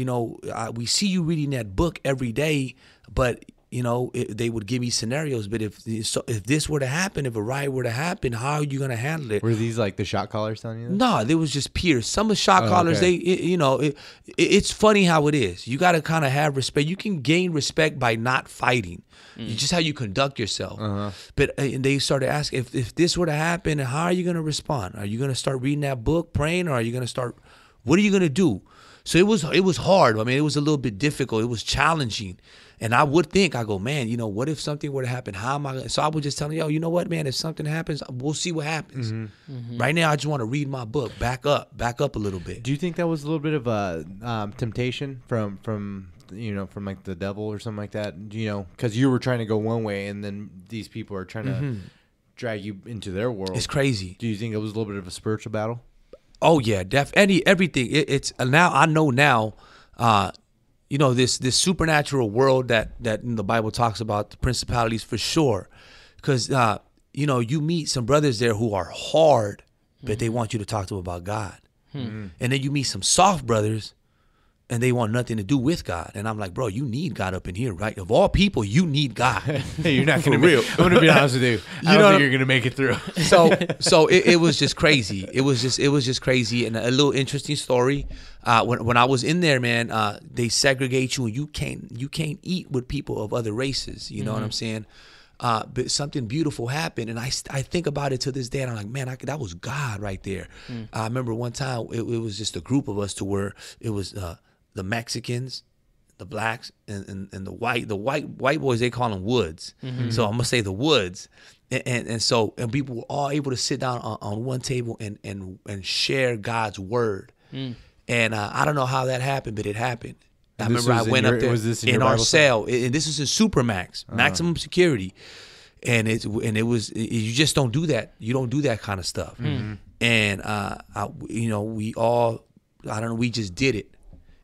we see you reading that book every day, but they would give me scenarios. But if this were to happen, if a riot were to happen, how are you going to handle it? Were these like the shot callers telling you that? No, there was just peers. Some of the shot callers, okay. It's funny how it is. You got to kind of have respect. You can gain respect by not fighting. Just how you conduct yourself. But and they started asking, if this were to happen, how are you going to respond? Are you going to start reading that book, praying, or are you going to start? What are you going to do? So it was hard. I mean, it was a little bit difficult. It was challenging. And I would think, I go, man, what if something were to happen? How am I going to? So I would just tell them, yo, you know what, man, if something happens, we'll see what happens. Right now, I just want to read my book, back up a little bit. Do you think that was a little bit of a temptation from like the devil or something like that? Because you were trying to go one way, and then these people are trying to drag you into their world. It's crazy. Do you think it was a little bit of a spiritual battle? Oh yeah, everything. It's now I know now. This supernatural world that the Bible talks about, the principalities for sure, because you meet some brothers there who are hard, but they want you to talk to them about God, and then you meet some soft brothers and they want nothing to do with God. And I'm like, bro, you need God up in here, right? Of all people, you need God. You're not going to real. I'm going to be honest with you. I don't think you're going to make it through. So it was just crazy. It was just crazy. And a little interesting story. When I was in there, man, they segregate you, and you can't eat with people of other races. You know what I'm saying? But something beautiful happened, and I think about it to this day, and I'm like, man, that was God right there. I remember one time it was just a group of us to where it was the Mexicans, the blacks, and the white boys, they call them Woods. So I'm gonna say the Woods, and so people were all able to sit down on one table and share God's word. And I don't know how that happened, but it happened. I remember I went up there in our cell, and this was in Supermax, maximum security, and it was you just don't do that. You don't do that kind of stuff. And we just did it,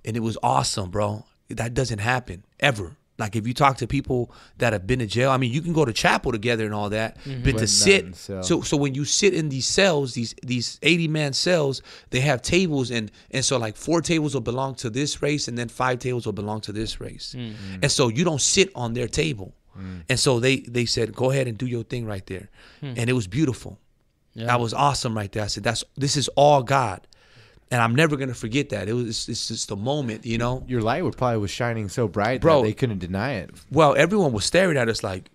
and it was awesome, bro. That doesn't happen ever. Like if you talk to people that have been to jail, I mean, you can go to chapel together and all that, but to sit, so when you sit in these cells, these 80-man cells, they have tables, and so like 4 tables will belong to this race, and then 5 tables will belong to this race, and so you don't sit on their table, and so they said, go ahead and do your thing right there, and it was beautiful. That was awesome right there. I said, this is all God. And I'm never gonna forget that. It's just a moment, you know. Your light was shining so bright, bro, that they couldn't deny it. Well, everyone was staring at us like,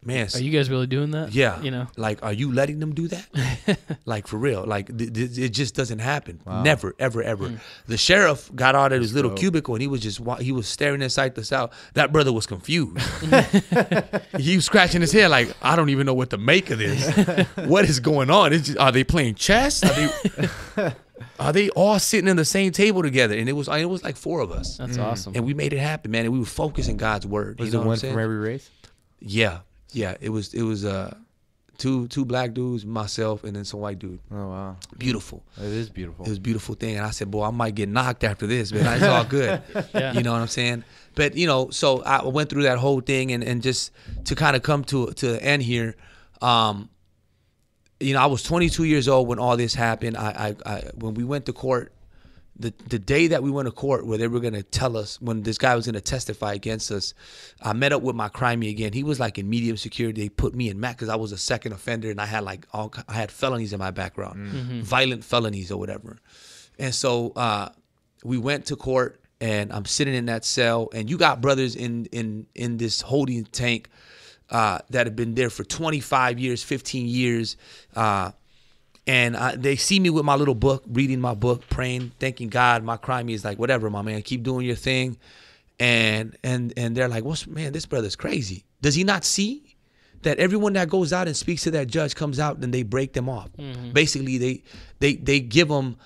man, are you guys really doing that? Yeah, you know, like, are you letting them do that? Like for real? Like it just doesn't happen. Wow. Never, ever, ever. The sheriff got out of his little cubicle, and he was staring inside the cell. That brother was confused. He was scratching his head like, I don't even know what to make of this. What is going on? Are they playing chess? Are they all sitting in the same table together? And it was like 4 of us. That's awesome. And we made it happen, man. And we were focusing God's word. Was it one from every race? Yeah. It was two black dudes, myself, and then some white dude. Oh wow. Beautiful. It is beautiful. It was a beautiful thing. And I said, boy, I might get knocked after this, but it's all good. Yeah. You know what I'm saying? But so I went through that whole thing, and just to kind of come to the end here, I was 22 years old when all this happened. When we went to court, the day that we went to court where they were going to tell us when this guy was going to testify against us, I met up with my crimey again. He was like in medium security. They put me in MAC because I was a second offender, and I had I had felonies in my background, violent felonies or whatever. And so we went to court, and I'm sitting in that cell, and you got brothers in this holding tank that have been there for 25 years, 15 years. And they see me with my little book, reading my book, praying, thanking God. My crime is like, whatever, my man, keep doing your thing. And they're like, man, this brother's crazy. Does he not see that everyone that goes out and speaks to that judge comes out and they break them off? Basically, they give them,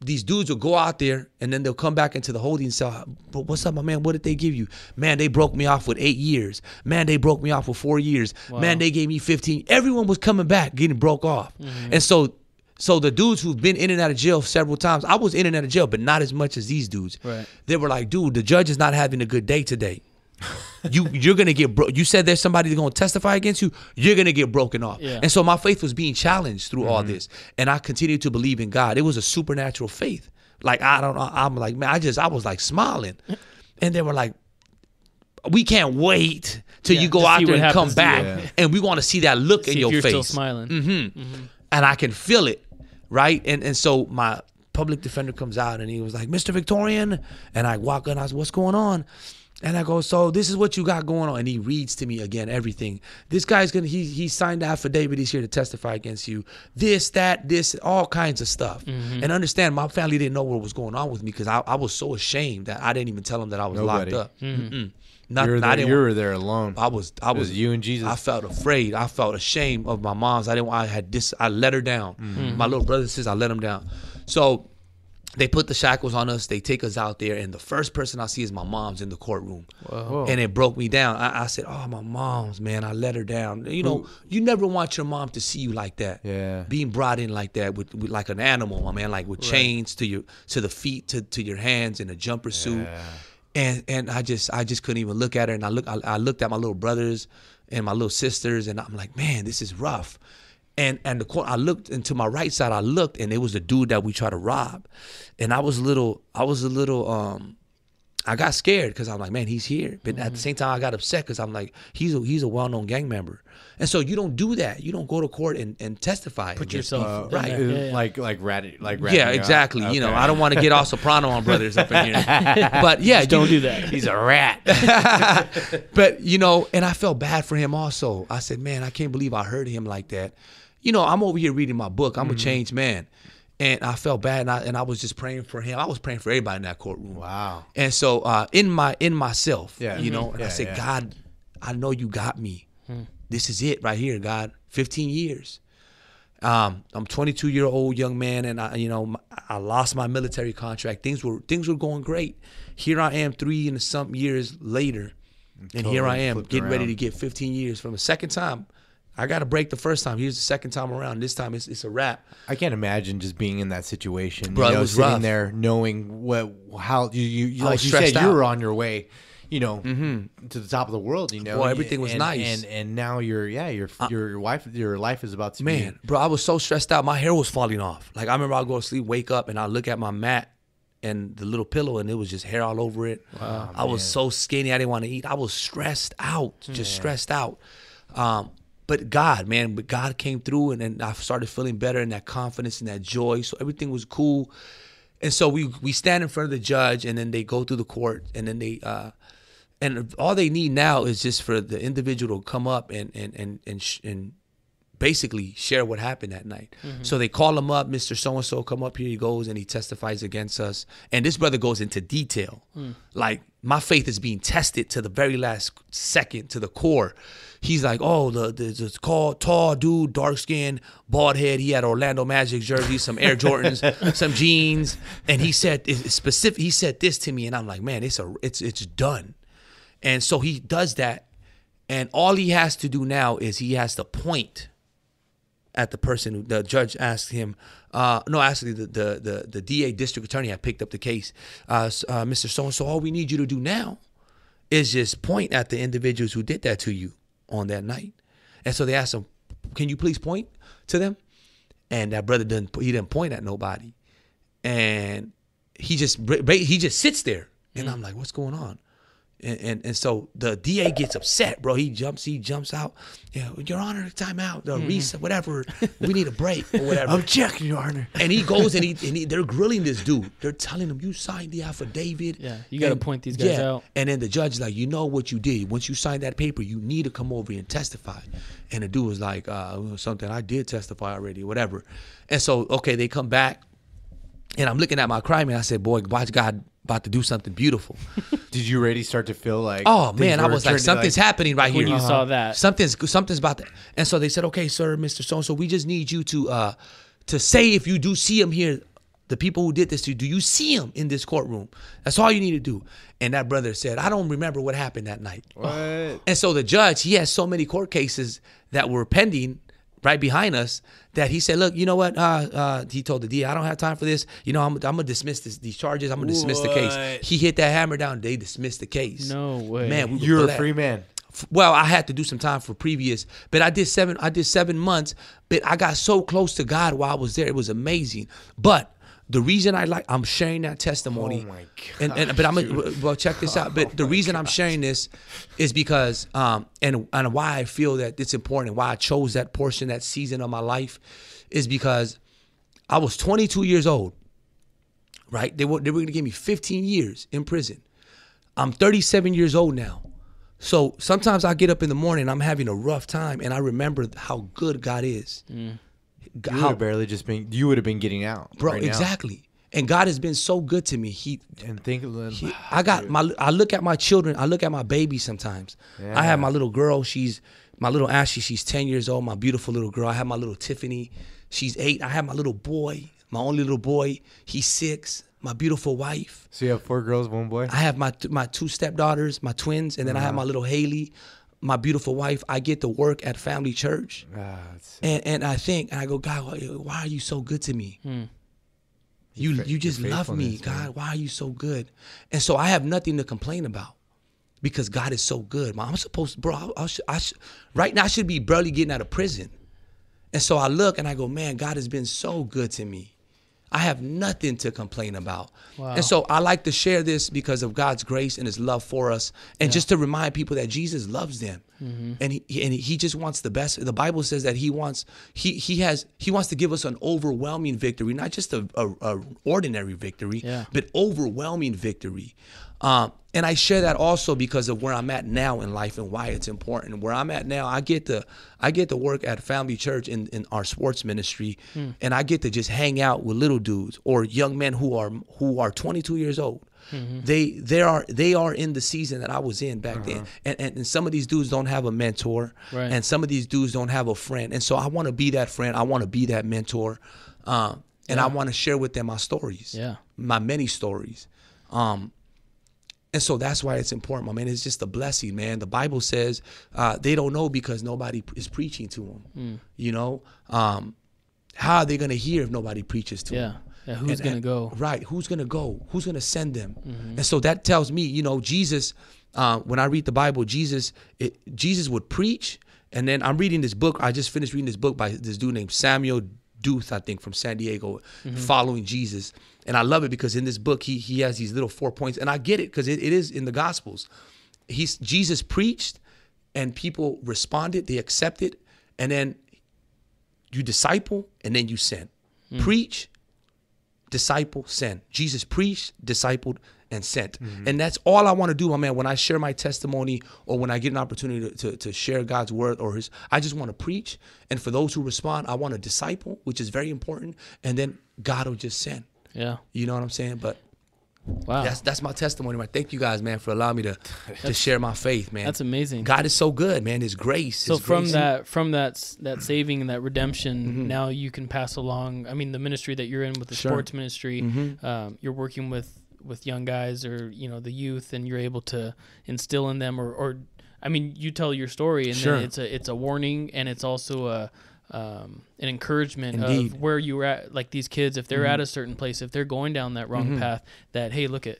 these dudes will go out there and then they'll come back into the holding cell. But what's up, my man? What did they give you? Man, they broke me off with 8 years. Man, they broke me off with 4 years. Wow. Man, they gave me 15. Everyone was coming back, getting broke off. And so the dudes who've been in and out of jail several times, I was in and out of jail, but not as much as these dudes. Right. They were like, dude, the judge is not having a good day today. You're gonna get you said there's somebody that's gonna testify against you, you're gonna get broken off. And so my faith was being challenged through all this, and I continued to believe in God. It was a supernatural faith. Like, I don't know, I'm like, man, I was like smiling, and they were like, we can't wait till you go out there and come back, and we want to see that look in your face. Still smiling. And I can feel it, right? And so my public defender comes out, and he was like, Mr. Victorian, and I walk in, I was, what's going on? And I go, so this is what you got going on. And he reads to me again everything. This guy's he signed the affidavit. He's here to testify against you. This, all kinds of stuff. And understand, my family didn't know what was going on with me because I was so ashamed that I didn't even tell them that I was locked up. You were there alone. I was you and Jesus. I felt afraid. I felt ashamed of my mom's. I let her down. My little brother and sister, I let them down. So they put the shackles on us. They take us out there, and the first person I see is my mom's in the courtroom. Whoa. And it broke me down. I said, oh, my mom's, man, I let her down. You know, you never want your mom to see you like that. Yeah. Being brought in like that with like an animal, my man, like with chains to the feet, to your hands in a jumper suit. Yeah. And I just couldn't even look at her. And I looked at my little brothers and my little sisters, and I'm like, man, this is rough. And the corner, I looked into my right side. I looked, and it was the dude that we tried to rob. And I was a little. I got scared because I'm like, man, he's here. But at the same time, I got upset because I'm like, he's a well-known gang member. And so you don't do that. You don't go to court and testify. Put against yourself right. Yeah. Like ratting. Yeah, exactly. Okay. You know, I don't want to get all Soprano on brothers up in here. But yeah, Just don't do that. He's a rat. But, you know, and I felt bad for him also. I said, man, I can't believe I hurt him like that. You know, I'm over here reading my book. I'm a changed man. And I felt bad, and I was just praying for him. I was praying for everybody in that courtroom. Wow. And so in myself, you know, and I said, yeah. God, I know you got me. This is it right here, God. 15 years. I'm 22-year-old young man, and I lost my military contract. Things were going great. Here I am 3 and some years later, and Totally here I am flipped getting ready around. to get 15 years from the second time. I got a break the first time. Here's the second time around. This time it's a wrap. I can't imagine just being in that situation. Bro, you know, it was sitting rough. there knowing how you I like was you said, stressed you out. were on your way, you know, to the top of the world. You know, Well, everything was and, nice. and now your life is about to Man, bro, I was so stressed out. My hair was falling off. Like I remember I'd go to sleep, wake up, and I look at my mat and the little pillow, and it was just hair all over it. Wow, I was so skinny, I didn't want to eat. I was stressed out, just stressed out. But God came through, and then I started feeling better, and that confidence and that joy. So everything was cool. And so we stand in front of the judge, and then they go through the court, and then they and all they need now is just for the individual to come up and basically share what happened that night. So they call him up, Mr. So-and-so, come up here. He goes and he testifies against us. And this brother goes into detail. Like, my faith is being tested to the very last second, to the core. He's like, oh, the tall dude, dark skin, bald head. He had Orlando Magic jersey, some Air Jordans, some jeans. And he said, it's specific. He said this to me. And I'm like, man, it's done. And so he does that. And all he has to do now is he has to point at the person who the judge asked him. No, actually, the DA district attorney had picked up the case. Mr. So-and-so, all we need you to do now is just point at the individuals who did that to you on that night. And so they asked him, can you please point to them? And that brother didn't point at nobody. And he just sits there. And I'm like, what's going on? And so the DA gets upset, bro. He jumps out. Yeah, Your Honor, time out. The reset, whatever. We need a break or whatever. I'm checking, Your Honor. And he goes and they're grilling this dude. They're telling him, you signed the affidavit. Yeah, you got to point these guys out. And then the judge is like, you know what you did. Once you signed that paper, you need to come over here and testify. And the dude was like, something I did testify already, whatever. And so, okay, they come back. And I'm looking at my crime, and I said, boy, watch God about to do something beautiful. Did you already start to feel like? Oh man, I was like, something's happening right here. When you saw that, something's about to. And so they said, okay, sir, Mr. So-and-so, we just need you to say if you do see him here, the people who did this to you, do you see him in this courtroom? That's all you need to do. And that brother said, I don't remember what happened that night. What? And so the judge, he has so many court cases that were pending right behind us that he said, look, you know what? He told the DA, I don't have time for this. You know, I'm going to dismiss these charges. I'm going to dismiss the case. He hit that hammer down. They dismissed the case. No way. Man, we were You're a glad. free man. Well, I had to do some time for previous, but I did 7 months, but I got so close to God while I was there. It was amazing. But the reason I'm sharing that testimony. Oh my God. But well, check this out. But the reason I'm sharing this is because, and why I feel that it's important, and why I chose that portion, that season of my life, is because I was 22 years old, right? They were going to give me 15 years in prison. I'm 37 years old now. So sometimes I get up in the morning, I'm having a rough time, and I remember how good God is. You would have been getting out, bro. right now. Exactly. And God has been so good to me. I look at my children. I look at my baby sometimes. Yeah. I have my little girl. My little Ashley. She's 10 years old. My beautiful little girl. I have my little Tiffany. She's 8. I have my little boy. My only little boy. He's 6. My beautiful wife. So you have 4 girls, 1 boy? I have my 2 stepdaughters, my twins, and then I have my little Haley, my beautiful wife. I get to work at Family Church. And I think, and I go, God, why are you so good to me? You just love me, God. Man. Why are you so good? And so I have nothing to complain about because God is so good. I'm supposed to, bro, right now I should be barely getting out of prison. And so I look and I go, man, God has been so good to me. I have nothing to complain about. Wow. And so I like to share this because of God's grace and his love for us. And just to remind people that Jesus loves them. And he just wants the best. The Bible says that he wants to give us an overwhelming victory, not just a ordinary victory, but overwhelming victory. And I share that also because of where I'm at now in life and why it's important. Where I'm at now, I get to work at Family Church in our sports ministry, and I get to just hang out with little dudes or young men who are 22 years old. They are in the season that I was in back then, and some of these dudes don't have a mentor, and some of these dudes don't have a friend, and so I want to be that friend. I want to be that mentor, and I want to share with them my stories, my many stories. And so that's why it's important, my man. It's just a blessing, man. The Bible says they don't know because nobody is preaching to them. You know, how are they going to hear if nobody preaches to them? Yeah, who's going to go? Right, who's going to go? Who's going to send them? And so that tells me, you know, Jesus, when I read the Bible, Jesus would preach. And then I'm reading this book. I just finished reading this book by this dude named Samuel Duth, I think, from San Diego, Following Jesus. And I love it because in this book, he has these little 4 points. And I get it because it is in the Gospels. Jesus preached and people responded, they accepted. And then you disciple and then you send. Preach, disciple, send. Jesus preached, discipled, and sent. And that's all I want to do, my man. When I share my testimony or when I get an opportunity to share God's word I just want to preach. And for those who respond, I want to disciple, which is very important. And then God will just send. Yeah. You know what I'm saying? But wow, that's my testimony, man. Thank you guys, man, for allowing me to share my faith, man. That's amazing. God is so good, man. His grace. So His from grace. that saving and that redemption, now you can pass along. I mean, the ministry that you're in with the sports ministry, you're working with young guys or the youth, and you're able to instill in them or I mean, you tell your story, and then it's a warning, and it's also an encouragement of where you were at. Like these kids, if they're at a certain place, if they're going down that wrong path, that hey, look at.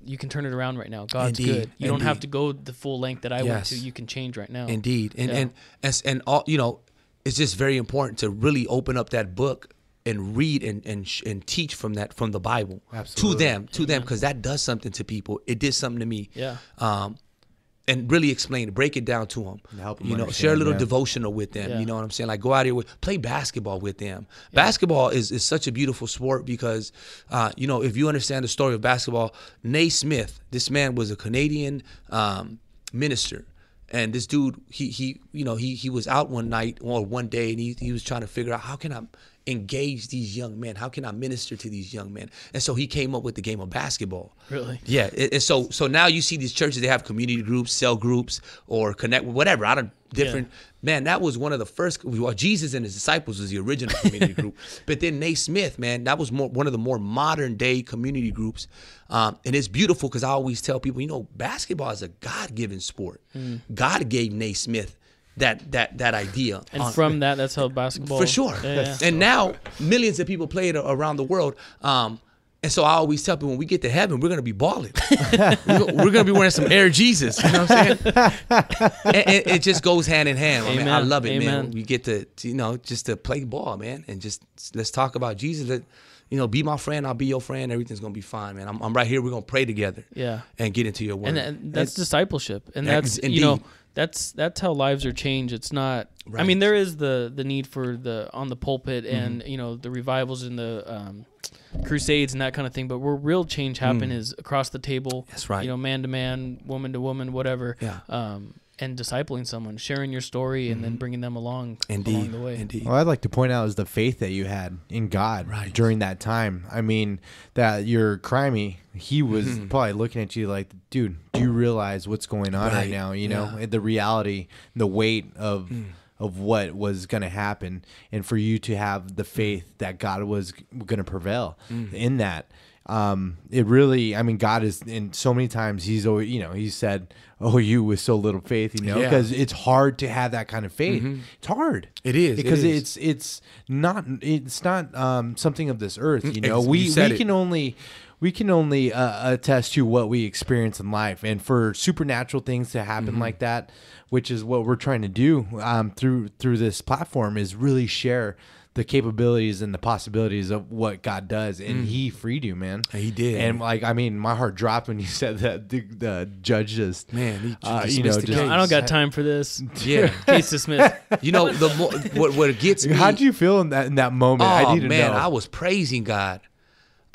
You can turn it around right now. God's good. You don't have to go the full length that I went to. You can change right now. Indeed, and all it's just very important to really open up that book and read and teach from the Bible. Absolutely. to them because that does something to people. It did something to me. Yeah. And really explain it, break it down to them. Help them share a little devotional with them. Yeah. You know what I'm saying? Like go out here play basketball with them. Yeah. Basketball is such a beautiful sport because, if you understand the story of basketball, Naismith, this man was a Canadian minister. And this dude, he was out one night or one day, and he was trying to figure out how can I engage these young men? How can I minister to these young men? And so he came up with the game of basketball. Really? Yeah. And so now you see these churches, they have community groups, cell groups, or connect, whatever. Man, that was one of the first. Well, Jesus and his disciples was the original community group. But then Naismith, man, that was one of the more modern day community groups. And it's beautiful because I always tell people, basketball is a God-given sport. God gave Naismith that idea. And from that's how basketball. For sure. Yeah. And now millions of people play it around the world. And so I always tell people when we get to heaven, we're going to be balling. We're going to be wearing some Air Jesus. You know what I'm saying? And it just goes hand in hand. I mean, I love it, man. We get to just to play ball, man. And just let's talk about Jesus. Be my friend. I'll be your friend. Everything's going to be fine, man. I'm right here. We're going to pray together. Yeah. And get into your word. And that's discipleship. And that's, indeed. That's how lives are changed. It's not. Right. I mean, there is the need for on the pulpit and the revivals and the crusades and that kind of thing. But where real change happen is across the table. That's right. Man to man, woman to woman, whatever. Yeah. And discipling someone, sharing your story, and then bringing them along the way. Indeed. What I'd like to point out is the faith that you had in God during that time. I mean, that your crimey, he was probably looking at you like, dude, do you realize what's going on right now? The reality, the weight of what was going to happen, and for you to have the faith that God was going to prevail in that. It really, I mean, God is, in so many times he's always, he said, "Oh, you with so little faith," because it's hard to have that kind of faith. It's hard. It is because it's not something of this earth. We we can only attest to what we experience in life, and for supernatural things to happen like that, which is what we're trying to do through this platform, is really share the capabilities and the possibilities of what God does. And he freed you, man. He did. And like, I mean, my heart dropped when you said that the judge just, Man, he you know, dismissed the just, case. I don't got time for this. Yeah. Case dismissed. You know, what it gets me. how'd you feel in that moment? Oh, I need to man, know. I was praising God.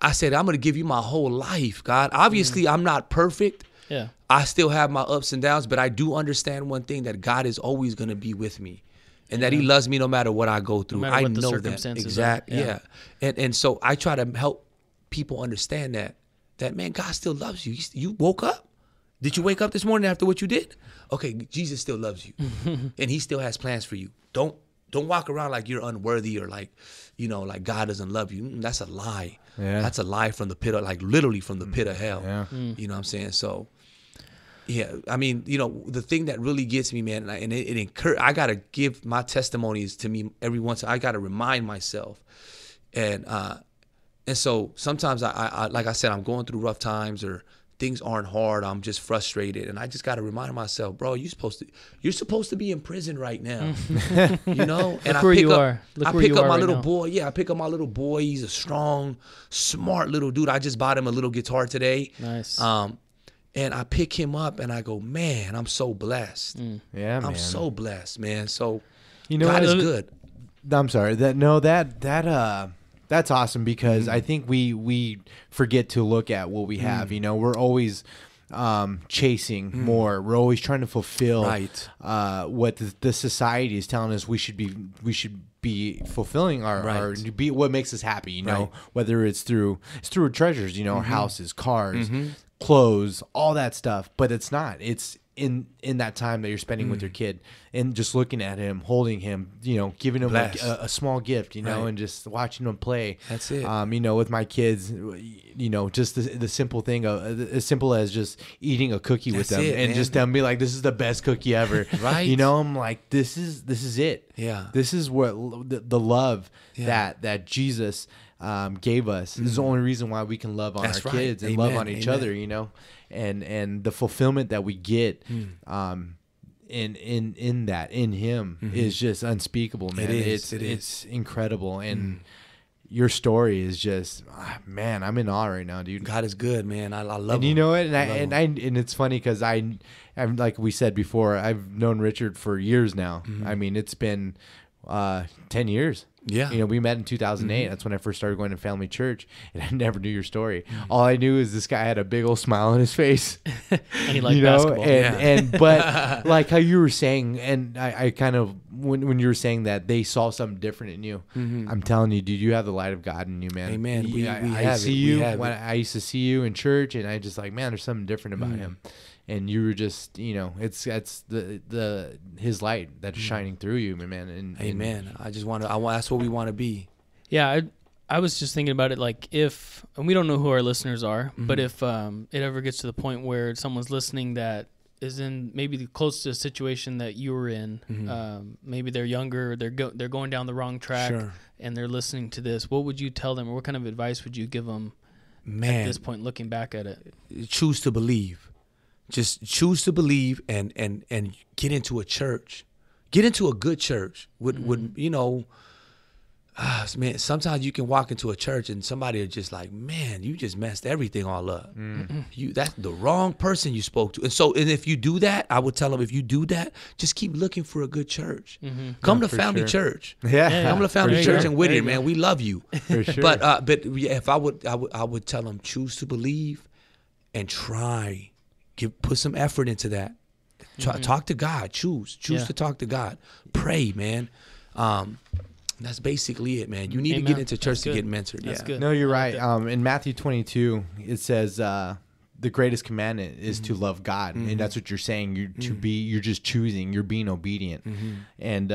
I said, I'm going to give you my whole life, God. Obviously, I'm not perfect. Yeah. I still have my ups and downs, but I do understand one thing, that God is always going to be with me. And that he loves me no matter what I go through. No matter I what the know that. circumstances Exactly. are. Yeah. And so I try to help people understand that man, God still loves you. You woke up. Did you wake up this morning after what you did? Okay, Jesus still loves you. And he still has plans for you. Don't walk around like you're unworthy, or like, you know, like God doesn't love you. That's a lie. Yeah. That's a lie from the pit of, like, literally from the pit of hell. Yeah. You know what I'm saying? So yeah, I mean, you know, the thing that really gets me, man, and I gotta give my testimonies to me every once. I gotta remind myself, and so sometimes I like I said, I'm going through rough times, or things aren't hard. I'm just frustrated, and I just gotta remind myself, bro, you're supposed to be in prison right now, you know. And Look where you are. I Look where pick you up are my right little now. boy. Yeah, I pick up my little boy. He's a strong, smart little dude. I just bought him a little guitar today. Nice. And I pick him up and I go, man, I'm so blessed. Yeah, man. I'm so blessed, man. So You know God what? is good. I'm sorry. That's awesome, because I think we forget to look at what we have. You know, we're always chasing more. We're always trying to fulfill Right. What the society is telling us we should be fulfilling our be what makes us happy. You know, Right. whether it's through treasures. You know, our houses, cars, clothes, all that stuff. But it's not. It's in that time that you're spending with your kid, and just looking at him, holding him, you know, giving him Bless. a small gift, you know, Right. and just watching him play. That's it. You know, with my kids, you know, just the simple thing of as simple as just eating a cookie with That's them, it, and man. just them be like, "This is the best cookie ever." Right. You know, I'm like, this is it. Yeah. This is what the love Yeah. that Jesus gave us. This is the only reason why we can love on That's our right. kids and love Amen. on each Amen. other. You know, and the fulfillment that we get. In that, in him, is just unspeakable, man. It is. It's incredible. And your story is just, man, I'm in awe right now, dude. God is good, man. I love And him. you know what? Love And it's funny because I'm like we said before, I've known Richard for years now. I mean, it's been 10 years. Yeah. You know, we met in 2008. That's when I first started going to family church, and I never knew your story. All I knew is this guy had a big old smile on his face. And he liked You know, basketball. and but like how you were saying, and I kind of when you were saying that they saw something different in you, I'm telling you, dude, you have the light of God in you, man. Amen. I have see it. We you have when it. I used to see you in church, and I just like, man, there's something different about him. And you were just, you know, it's the his light that's shining through you, man. And Amen. That's what we want to be. Yeah, I was just thinking about it, like if, and we don't know who our listeners are, but if it ever gets to the point where someone's listening that is in maybe close to a situation that you were in, maybe they're younger, they're going down the wrong track, Sure. and they're listening to this, what would you tell them, or what kind of advice would you give them Man, at this point, looking back at it? choose to believe. Just choose to believe and get into a church. Get into a good church. Would you know, man, sometimes you can walk into a church and somebody are just like, man, you just messed everything all up. That's the wrong person you spoke to. And if you do that, I would tell them, if you do that, just keep looking for a good church. Come to for Family sure. Church. Yeah. Come to Family For Church sure. in Whittier, There you man. go. We love you. For sure. But yeah, if I would tell them, choose to believe and try. Put some effort into that. Talk to God. Choose Yeah. to talk to God. Pray, man. That's basically it, man. You need to Amen. get into church That's to good. get mentored. That's Yeah. good. No, you're I like right. In Matthew 22, it says the greatest commandment is to love God, and that's what you're saying. You're just choosing. You're being obedient, and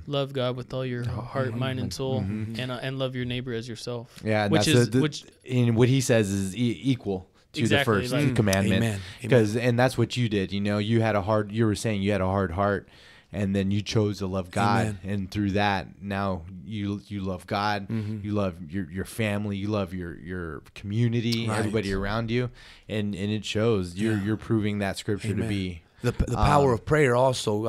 Love God with all your heart, mind, and soul, and love your neighbor as yourself. yeah, and which that's is and what he says is equal to Exactly, the first like- commandment. Amen. Because and that's what you did. You know, you were saying you had a hard heart. and then you chose to love God, Amen. and through that, now you love God, you love your family, you love your community, Right. everybody around you, and it shows. You're proving that scripture to Amen. be The power of prayer also.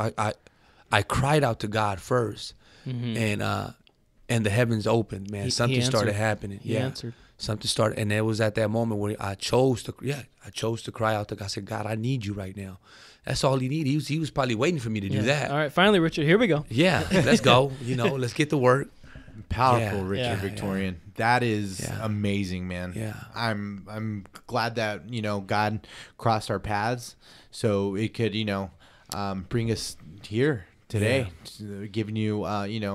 I cried out to God first, and the heavens opened, man. Something started happening. He answered. Something started, and it was at that moment where I chose to cry out to God. I said, God, I need you right now. That's all he needed. He was probably waiting for me to do that. All right, finally, Richard, here we go. Yeah, let's go. Let's get to work. powerful, Yeah. Richard Yeah. Victorian. That is Yeah. amazing, man. Yeah. I'm glad that God crossed our paths so it could bring us here today, giving you a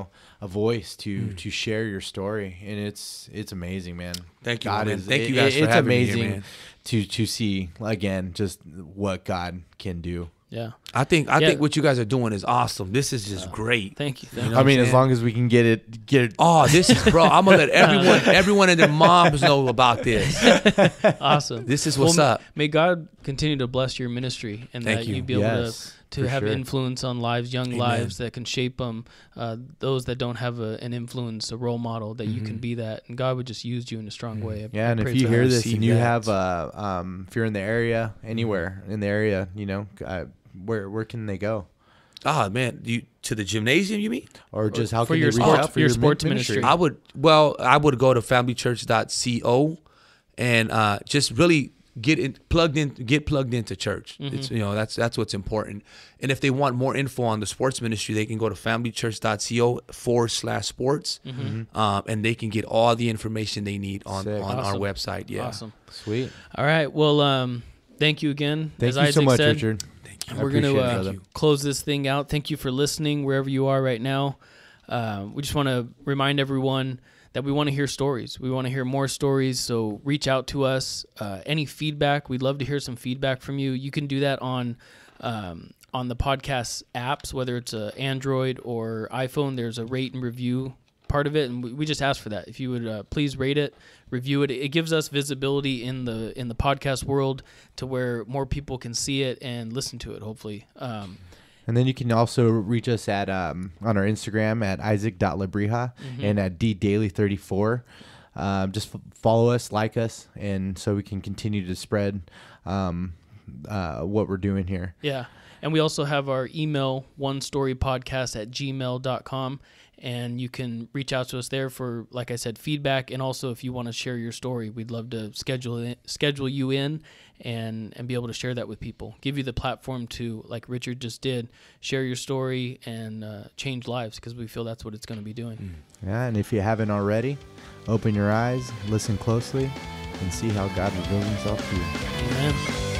voice to share your story, and it's amazing, man. Thank you, God man. is Thank you guys for it's having me amazing here, man. to see again just what God can do. Yeah. I think what you guys are doing is awesome. This is just great. Thank you. You know I what I'm mean, as saying? long as we can get it. Oh, this is bro. I'm gonna let everyone and their moms know about this. Awesome. This is what's Well, up. May God continue to bless your ministry and Thank that you. you be able Yes, to for have sure. influence on lives, young Amen. lives that can shape them. Those that don't have an influence, a role model, that you can be that, and God would just use you in a strong way. Yeah, and pray if you for hear that. this receive and you that. have, if you're in the area, anywhere in the area, where can they go? Ah, man, to the gymnasium, you mean? Or just how for can your they reach sports- out for your sports ministry? ministry. I would go to familychurch.co and just really get plugged into church. It's that's what's important. And if they want more info on the sports ministry, they can go to familychurch.co/sports, and they can get all the information they need on Sick. our Awesome. website. Yeah, Awesome. Sweet. All right. Well, thank you again. Thank As you Isaac so much, said, Richard. Thank you. I We're going appreciate it, to brother. close this thing out. Thank you for listening wherever you are right now. We just want to remind everyone that we want to hear stories. We want to hear more stories, so reach out to us. Any feedback, we'd love to hear some feedback from you. You can do that on the podcast apps, whether it's Android or iPhone. There's a rate and review part of it, and we just ask for that. If you would please rate it, review it. It gives us visibility in the podcast world to where more people can see it and listen to it, hopefully. And then you can also reach us at on our Instagram at isaac.labrija and at ddaily34. Just follow us, like us, and so we can continue to spread what we're doing here. Yeah. And we also have our email, onestorypodcast@gmail.com. And you can reach out to us there for, like I said, feedback. And also, if you want to share your story, we'd love to schedule you in and be able to share that with people. Give you the platform to, like Richard just did, share your story and change lives, because we feel that's what it's going to be doing. Yeah, and if you haven't already, open your eyes, listen closely, and see how God reveals himself to you. Amen.